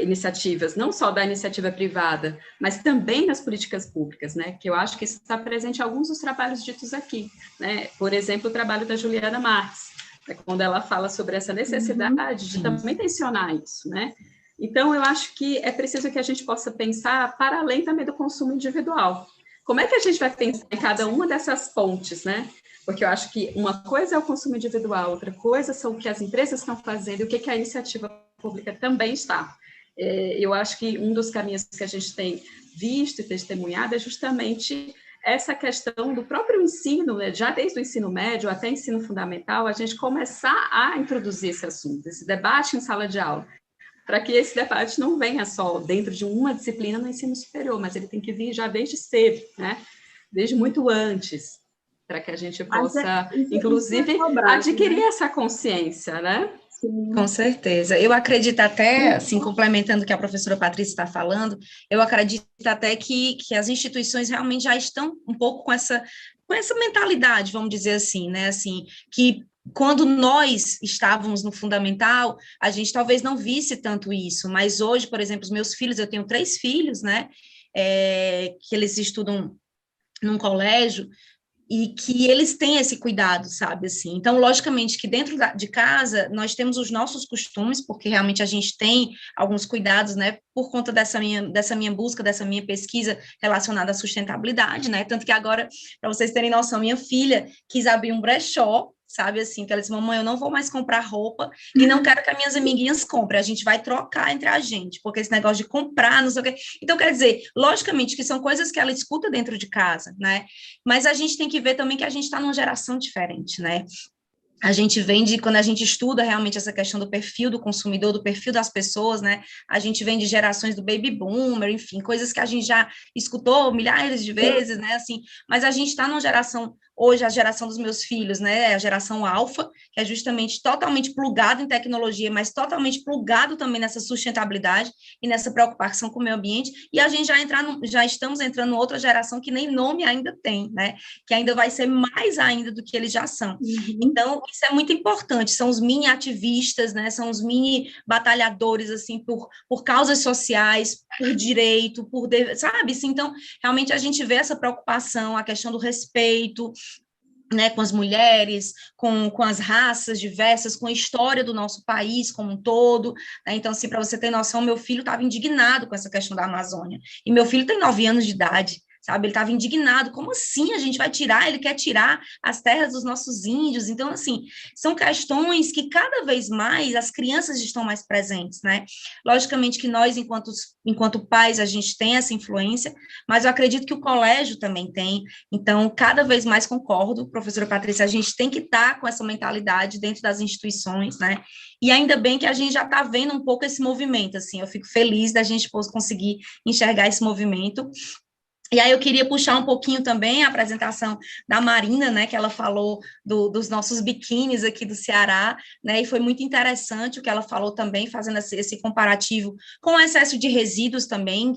iniciativas, não só da iniciativa privada, mas também das políticas públicas, né? Que eu acho que isso está presente em alguns dos trabalhos ditos aqui, né? Por exemplo, o trabalho da Juliana Marques, quando ela fala sobre essa necessidade de também tensionar isso, né? Então, eu acho que é preciso que a gente possa pensar para além também do consumo individual. Como é que a gente vai pensar em cada uma dessas pontes, né? Porque eu acho que uma coisa é o consumo individual, outra coisa são o que as empresas estão fazendo e o que a iniciativa pública também está. Eu acho que um dos caminhos que a gente tem visto e testemunhado é justamente essa questão do próprio ensino, né, já desde o ensino médio até o ensino fundamental, a gente começar a introduzir esse assunto, esse debate em sala de aula, para que esse debate não venha só dentro de uma disciplina no ensino superior, mas ele tem que vir já desde cedo, né, desde muito antes, para que a gente possa, inclusive, adquirir essa consciência, né? Sim. Com certeza. Eu acredito até, assim, complementando o que a professora Patrícia está falando, eu acredito até que as instituições realmente já estão um pouco com essa mentalidade, vamos dizer assim, né, assim, que quando nós estávamos no fundamental, a gente talvez não visse tanto isso, mas hoje, por exemplo, os meus filhos, eu tenho 3 filhos, né, que eles estudam num colégio, e que eles têm esse cuidado, sabe, assim, então, logicamente, que dentro de casa, nós temos os nossos costumes, porque realmente a gente tem alguns cuidados, né, por conta dessa minha busca, dessa minha pesquisa relacionada à sustentabilidade, né, tanto que agora, para vocês terem noção, minha filha quis abrir um brechó, sabe, assim, que ela disse: mamãe, eu não vou mais comprar roupa e não quero que as minhas amiguinhas comprem, a gente vai trocar entre a gente, porque esse negócio de comprar, não sei o quê. Então, quer dizer, logicamente que são coisas que ela escuta dentro de casa, né, mas a gente tem que ver também que a gente está numa geração diferente, né, a gente vem quando a gente estuda realmente essa questão do perfil do consumidor, do perfil das pessoas, né, a gente vem de gerações do baby boomer, enfim, coisas que a gente já escutou milhares de vezes, né, assim, mas a gente está numa geração hoje a geração dos meus filhos, né, a geração alfa, que é justamente totalmente plugado em tecnologia, mas totalmente plugado também nessa sustentabilidade e nessa preocupação com o meio ambiente, e a gente já estamos entrando em outra geração que nem nome ainda tem, né, que ainda vai ser mais ainda do que eles já são. Então, isso é muito importante, são os mini ativistas, né, são os mini batalhadores, assim, por causas sociais, por direito, sabe? Então, realmente a gente vê essa preocupação, a questão do respeito, né, com as mulheres, com as raças diversas, com a história do nosso país como um todo, né? Então, assim, para você ter noção, meu filho estava indignado com essa questão da Amazônia, e meu filho tem 9 anos de idade, sabe, ele estava indignado, como assim a gente vai tirar, ele quer tirar as terras dos nossos índios, então, assim, são questões que cada vez mais as crianças estão mais presentes, né, logicamente que nós, enquanto pais, a gente tem essa influência, mas eu acredito que o colégio também tem, então, cada vez mais concordo, professora Patrícia, a gente tem que estar com essa mentalidade dentro das instituições, né, e ainda bem que a gente já está vendo um pouco esse movimento, assim, eu fico feliz da gente conseguir enxergar esse movimento. E aí eu queria puxar um pouquinho também a apresentação da Marina, né, que ela falou dos nossos biquínis aqui do Ceará, né, e foi muito interessante o que ela falou também, fazendo esse comparativo com o excesso de resíduos também,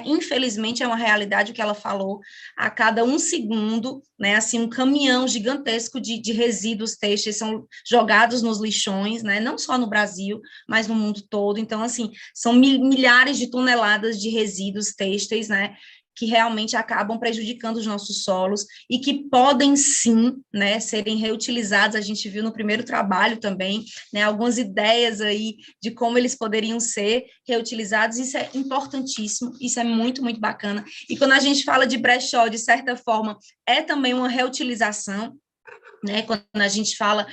infelizmente é uma realidade o que ela falou, a cada 1 segundo, né, assim, um caminhão gigantesco de resíduos têxteis são jogados nos lixões, né, não só no Brasil, mas no mundo todo, então, assim, são milhares de toneladas de resíduos têxteis, né, que realmente acabam prejudicando os nossos solos e que podem sim, né, serem reutilizados. A gente viu no primeiro trabalho também, né, algumas ideias aí de como eles poderiam ser reutilizados. Isso é importantíssimo, isso é muito, muito bacana. E quando a gente fala de brechó, de certa forma, é também uma reutilização, né, quando a gente fala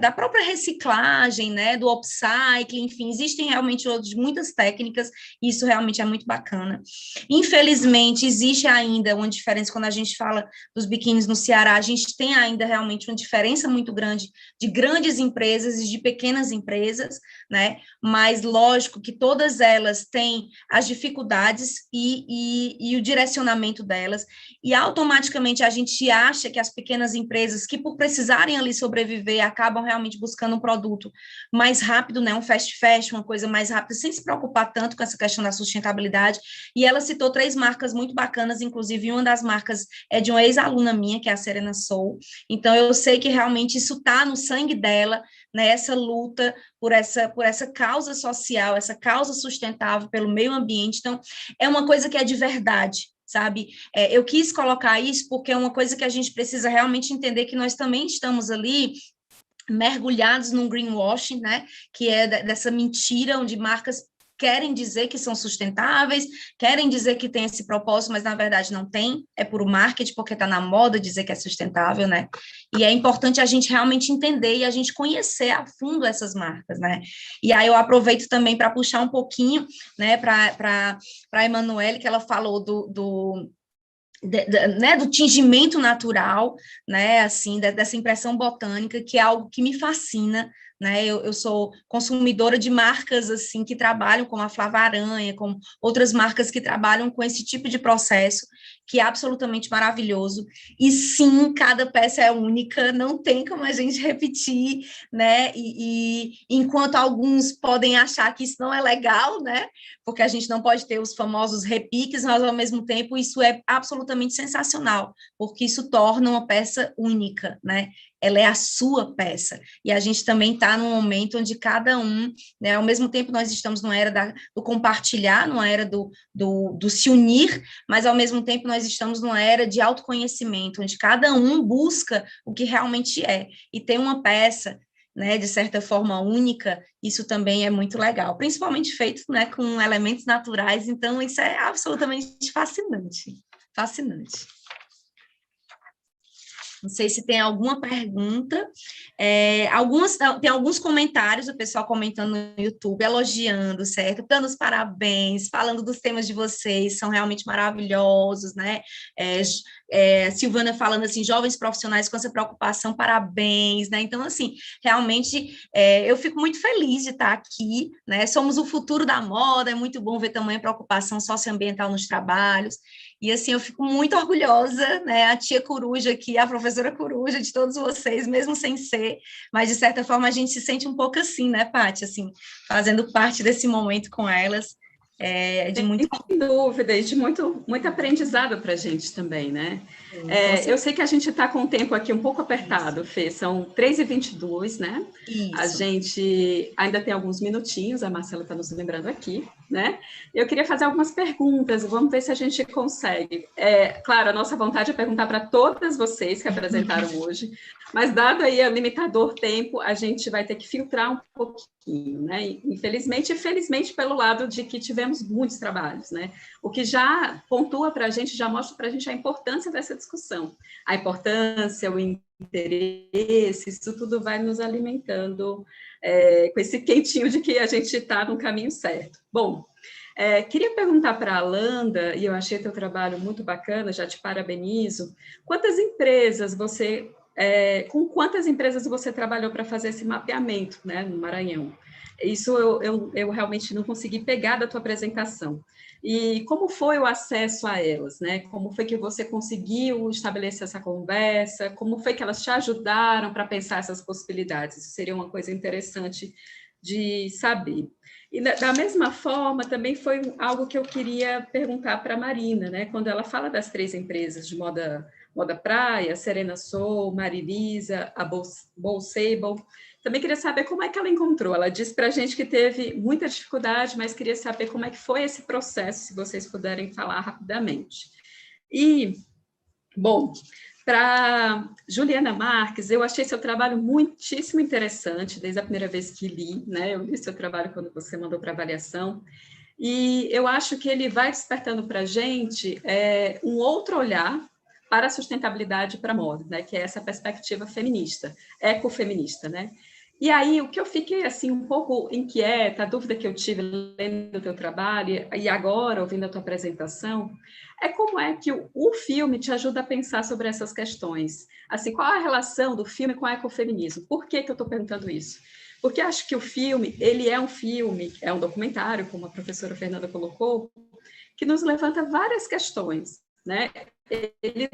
da própria reciclagem, né, do upcycling, enfim, existem realmente muitas técnicas, e isso realmente é muito bacana. Infelizmente, existe ainda uma diferença, quando a gente fala dos biquínis no Ceará, a gente tem ainda realmente uma diferença muito grande de grandes empresas e de pequenas empresas, né, mas lógico que todas elas têm as dificuldades e o direcionamento delas, e automaticamente a gente acha que as pequenas empresas que, por precisarem ali sobreviver, acabam realmente buscando um produto mais rápido, né, um fast fashion, uma coisa mais rápida, sem se preocupar tanto com essa questão da sustentabilidade, e ela citou 3 marcas muito bacanas, inclusive uma das marcas é de uma ex-aluna minha, que é a Serena Soul, então eu sei que realmente isso está no sangue dela, né, essa luta por essa causa social, essa causa sustentável pelo meio ambiente, então é uma coisa que é de verdade, sabe? Eu quis colocar isso porque é uma coisa que a gente precisa realmente entender, que nós também estamos ali mergulhados num greenwashing, né? Que é dessa mentira onde marcas querem dizer que são sustentáveis, querem dizer que tem esse propósito, mas na verdade não tem, é puro marketing, porque está na moda dizer que é sustentável, né? E é importante a gente realmente entender e a gente conhecer a fundo essas marcas, né? E aí eu aproveito também para puxar um pouquinho, né, para a Emanuele, que ela falou né, do tingimento natural, né, assim, dessa impressão botânica, que é algo que me fascina, né, eu sou consumidora de marcas, assim, que trabalham com a Flávia Aranha, com outras marcas que trabalham com esse tipo de processo, que é absolutamente maravilhoso, e sim, cada peça é única, não tem como a gente repetir, né, e enquanto alguns podem achar que isso não é legal, né, porque a gente não pode ter os famosos repiques, mas ao mesmo tempo isso é absolutamente sensacional, porque isso torna uma peça única, né, ela é a sua peça, e a gente também está num momento onde cada um, né, ao mesmo tempo nós estamos numa era do compartilhar, numa era do se unir, mas ao mesmo tempo nós estamos numa era de autoconhecimento, onde cada um busca o que realmente é, e tem uma peça, né, de certa forma única, isso também é muito legal, principalmente feito, né, com elementos naturais, então isso é absolutamente fascinante, fascinante. Não sei se tem alguma pergunta, tem alguns comentários, o pessoal comentando no YouTube, elogiando, certo? Dando os parabéns, falando dos temas de vocês, são realmente maravilhosos, né? Silvana falando assim, jovens profissionais com essa preocupação, parabéns, né? Então, assim, realmente, eu fico muito feliz de estar aqui, né? Somos o futuro da moda, é muito bom ver tamanha preocupação socioambiental nos trabalhos, E, assim, eu fico muito orgulhosa, né, a tia Coruja aqui, a professora Coruja, de todos vocês, mesmo sem ser, mas, de certa forma, a gente se sente um pouco assim, né, Paty, assim, fazendo parte desse momento com elas, de muito... Sem dúvida, e de muito aprendizado para a gente também, né? Eu sei que a gente está com o tempo aqui um pouco apertado, Fê, são 3h22, né? Isso. A gente ainda tem alguns minutinhos, a Marcela está nos lembrando aqui, né? Eu queria fazer algumas perguntas, vamos ver se a gente consegue. Claro, a nossa vontade é perguntar para todas vocês que apresentaram hoje, mas dado aí o limitador tempo, a gente vai ter que filtrar um pouquinho, né? Infelizmente e felizmente pelo lado de que tivemos muitos trabalhos, né? O que já pontua para a gente, já mostra para a gente a importância dessa discussão. A importância, o interesse, isso tudo vai nos alimentando com esse quentinho de que a gente está no caminho certo. Bom, queria perguntar para a Alanda, e eu achei teu trabalho muito bacana, já te parabenizo, com quantas empresas você trabalhou para fazer esse mapeamento, né, no Maranhão? Isso eu realmente não consegui pegar da tua apresentação. E como foi o acesso a elas, né? Como foi que você conseguiu estabelecer essa conversa? Como foi que elas te ajudaram para pensar essas possibilidades? Isso seria uma coisa interessante de saber. E da mesma forma, também foi algo que eu queria perguntar para a Marina, né? Quando ela fala das 3 empresas de moda praia, Serena Soul, Marilisa, a Bolsable, também queria saber como é que ela encontrou. Ela disse para a gente que teve muita dificuldade, mas queria saber como é que foi esse processo, se vocês puderem falar rapidamente. E, bom, para Juliana Marques, eu achei seu trabalho muitíssimo interessante, desde a primeira vez que li, né? Eu li seu trabalho quando você mandou para avaliação, e eu acho que ele vai despertando para a gente um outro olhar para a sustentabilidade para a moda, né? Que é essa perspectiva feminista, ecofeminista, né? E aí, o que eu fiquei, assim, um pouco inquieta, a dúvida que eu tive lendo o teu trabalho e agora, ouvindo a tua apresentação, é como é que o filme te ajuda a pensar sobre essas questões. Assim, qual a relação do filme com o ecofeminismo? Por que que eu estou perguntando isso? Porque acho que o filme, ele é um documentário, como a professora Fernanda colocou, que nos levanta várias questões, né? Ele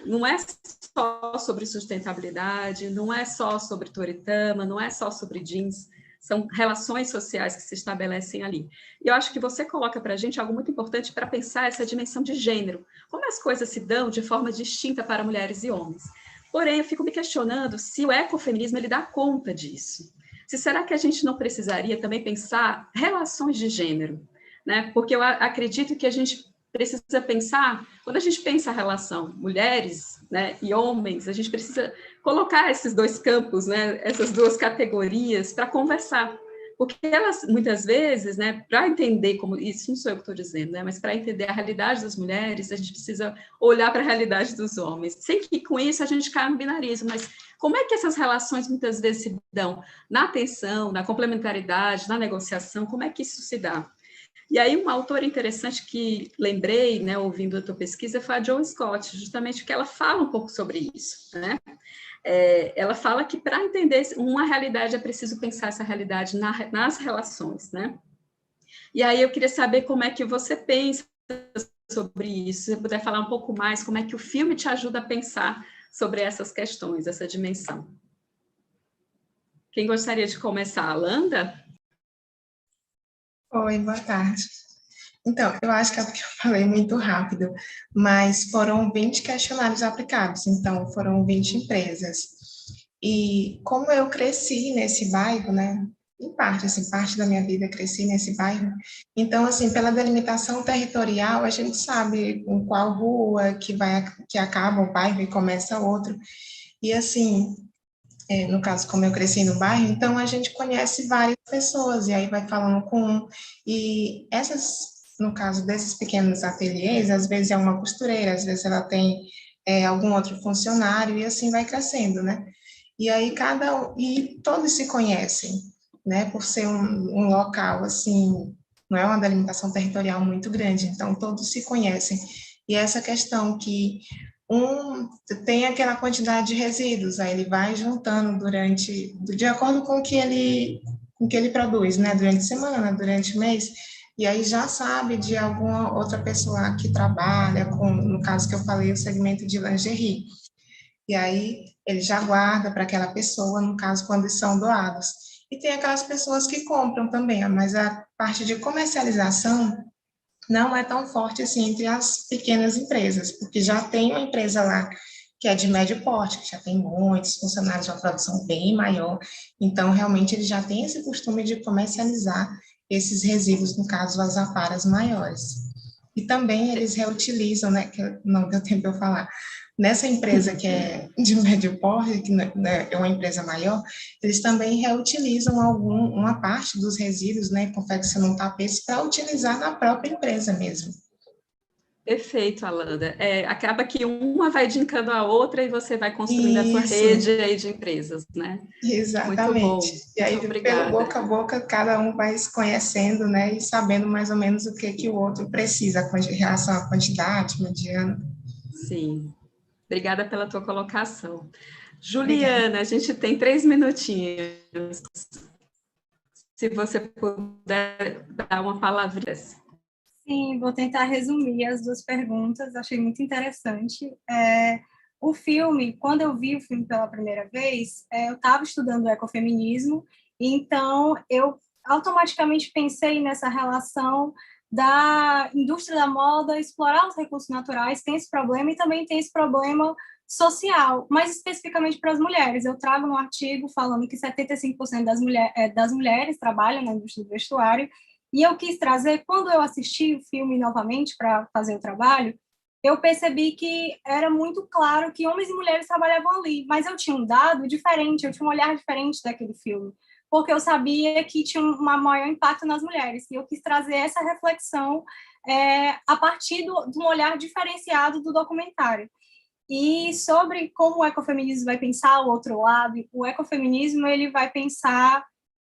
não é só sobre sustentabilidade, não é só sobre Toritama, não é só sobre jeans, são relações sociais que se estabelecem ali. E eu acho que você coloca para a gente algo muito importante para pensar essa dimensão de gênero, como as coisas se dão de forma distinta para mulheres e homens. Porém, eu fico me questionando se o ecofeminismo ele dá conta disso. Será que a gente não precisaria também pensar relações de gênero, né? Porque eu acredito que a gente precisa pensar, quando a gente pensa a relação mulheres, né, e homens, a gente precisa colocar esses 2 campos, né, essas 2 categorias para conversar, porque elas, muitas vezes, né, para entender, como isso não sou eu que estou dizendo, né, mas para entender a realidade das mulheres, a gente precisa olhar para a realidade dos homens, sem que com isso a gente caia no binarismo, mas como é que essas relações muitas vezes se dão na atenção, na complementaridade, na negociação, como é que isso se dá? E aí, uma autora interessante que lembrei, né, ouvindo a tua pesquisa, foi a Joan Scott, justamente porque ela fala um pouco sobre isso, né? Ela fala que para entender uma realidade é preciso pensar essa realidade nas relações, né? E aí eu queria saber como é que você pensa sobre isso, se você puder falar um pouco mais, como é que o filme te ajuda a pensar sobre essas questões, essa dimensão. Quem gostaria de começar? A Alanda? Oi, boa tarde. Então, eu acho que é porque eu falei muito rápido, mas foram 20 questionários aplicados, então foram 20 empresas. E como eu cresci nesse bairro, né, em parte, assim, parte da minha vida cresci nesse bairro, então, assim, pela delimitação territorial, a gente sabe em qual rua que acaba o bairro e começa outro. E, assim, no caso, como eu cresci no bairro, então a gente conhece várias pessoas, e aí vai falando com um, e no caso desses pequenos ateliês, às vezes é uma costureira, às vezes ela tem algum outro funcionário, e assim vai crescendo, né? E aí e todos se conhecem, né? Por ser um local, assim, não é uma delimitação territorial muito grande, então todos se conhecem. E essa questão que tem aquela quantidade de resíduos, aí ele vai juntando de acordo com o que ele produz, né, durante a semana, durante o mês, e aí já sabe de alguma outra pessoa que trabalha com, no caso que eu falei, o segmento de lingerie. E aí ele já guarda para aquela pessoa, no caso, quando são doados. E tem aquelas pessoas que compram também, mas a parte de comercialização não é tão forte assim entre as pequenas empresas, porque já tem uma empresa lá que é de médio porte, que já tem muitos funcionários de uma produção bem maior, então realmente ele já tem esse costume de comercializar esses resíduos, no caso, as aparas maiores. E também eles reutilizam, né, que não deu tempo de eu falar, nessa empresa que é de médio porte, que é uma empresa maior, eles também reutilizam uma parte dos resíduos, né, confeccionam tapetes para utilizar na própria empresa mesmo. Perfeito, Alanda. Acaba que uma vai indicando a outra e você vai construindo Isso. a sua rede aí de empresas, né? Exatamente. Muito bom. E aí, Muito obrigada. pelo boca a boca, cada um vai se conhecendo, né, e sabendo mais ou menos o que o outro precisa em relação à quantidade, mediana. Sim. Obrigada pela tua colocação. Juliana, obrigada. A gente tem 3 minutinhos. Se você puder dar uma palavrinha. Sim, vou tentar resumir as 2 perguntas, achei muito interessante. O filme, quando eu vi o filme pela primeira vez, eu estava estudando ecofeminismo, então eu automaticamente pensei nessa relação da indústria da moda explorar os recursos naturais, tem esse problema, e também tem esse problema social, mais especificamente para as mulheres. Eu trago no artigo falando que 75% das mulheres trabalham na indústria do vestuário, e eu quis trazer, quando eu assisti o filme novamente para fazer o trabalho, eu percebi que era muito claro que homens e mulheres trabalhavam ali, mas eu tinha um dado diferente, eu tinha um olhar diferente daquele filme, porque eu sabia que tinha um maior impacto nas mulheres, e eu quis trazer essa reflexão a partir de um olhar diferenciado do documentário. E sobre como o ecofeminismo vai pensar o outro lado, o ecofeminismo ele vai pensar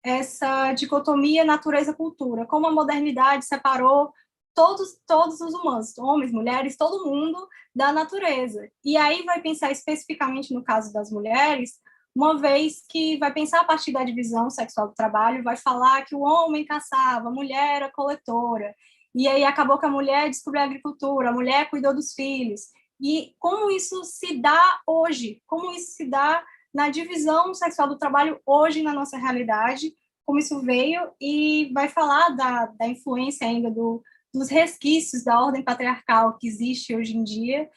essa dicotomia natureza-cultura, como a modernidade separou todos os humanos, homens, mulheres, todo mundo da natureza. E aí vai pensar especificamente no caso das mulheres, uma vez que vai pensar a partir da divisão sexual do trabalho, vai falar que o homem caçava, a mulher era coletora, e aí acabou que a mulher descobriu a agricultura, a mulher cuidou dos filhos. E como isso se dá hoje, como isso se dá na divisão sexual do trabalho hoje na nossa realidade, como isso veio, e vai falar da influência ainda dos resquícios da ordem patriarcal que existe hoje em dia,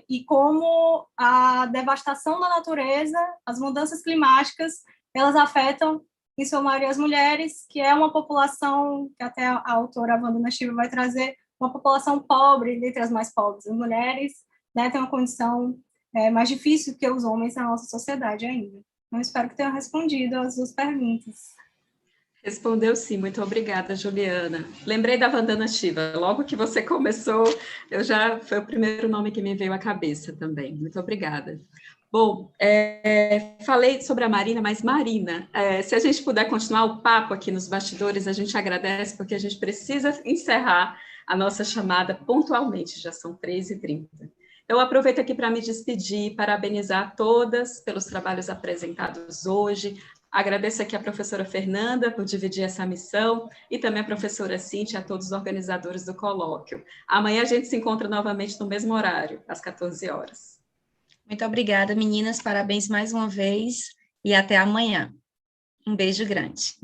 e como a devastação da natureza, as mudanças climáticas, elas afetam, em sua maioria, as mulheres, que é uma população, que até a autora Wanda Nashiba vai trazer, uma população pobre, dentre as mais pobres. As mulheres, né, têm uma condição mais difícil que os homens na nossa sociedade ainda. Então, espero que tenha respondido as 2 perguntas. Respondeu sim, muito obrigada, Juliana. Lembrei da Wanda Nashiba, logo que você começou, foi o primeiro nome que me veio à cabeça também. Muito obrigada. Bom, falei sobre a Marina, mas Marina, se a gente puder continuar o papo aqui nos bastidores, a gente agradece, porque a gente precisa encerrar a nossa chamada pontualmente, já são 3h30. Eu aproveito aqui para me despedir, parabenizar todas pelos trabalhos apresentados hoje. Agradeço aqui a professora Fernanda por dividir essa missão e também a professora Cíntia e a todos os organizadores do colóquio. Amanhã a gente se encontra novamente no mesmo horário, às 14 horas. Muito obrigada, meninas. Parabéns mais uma vez e até amanhã. Um beijo grande.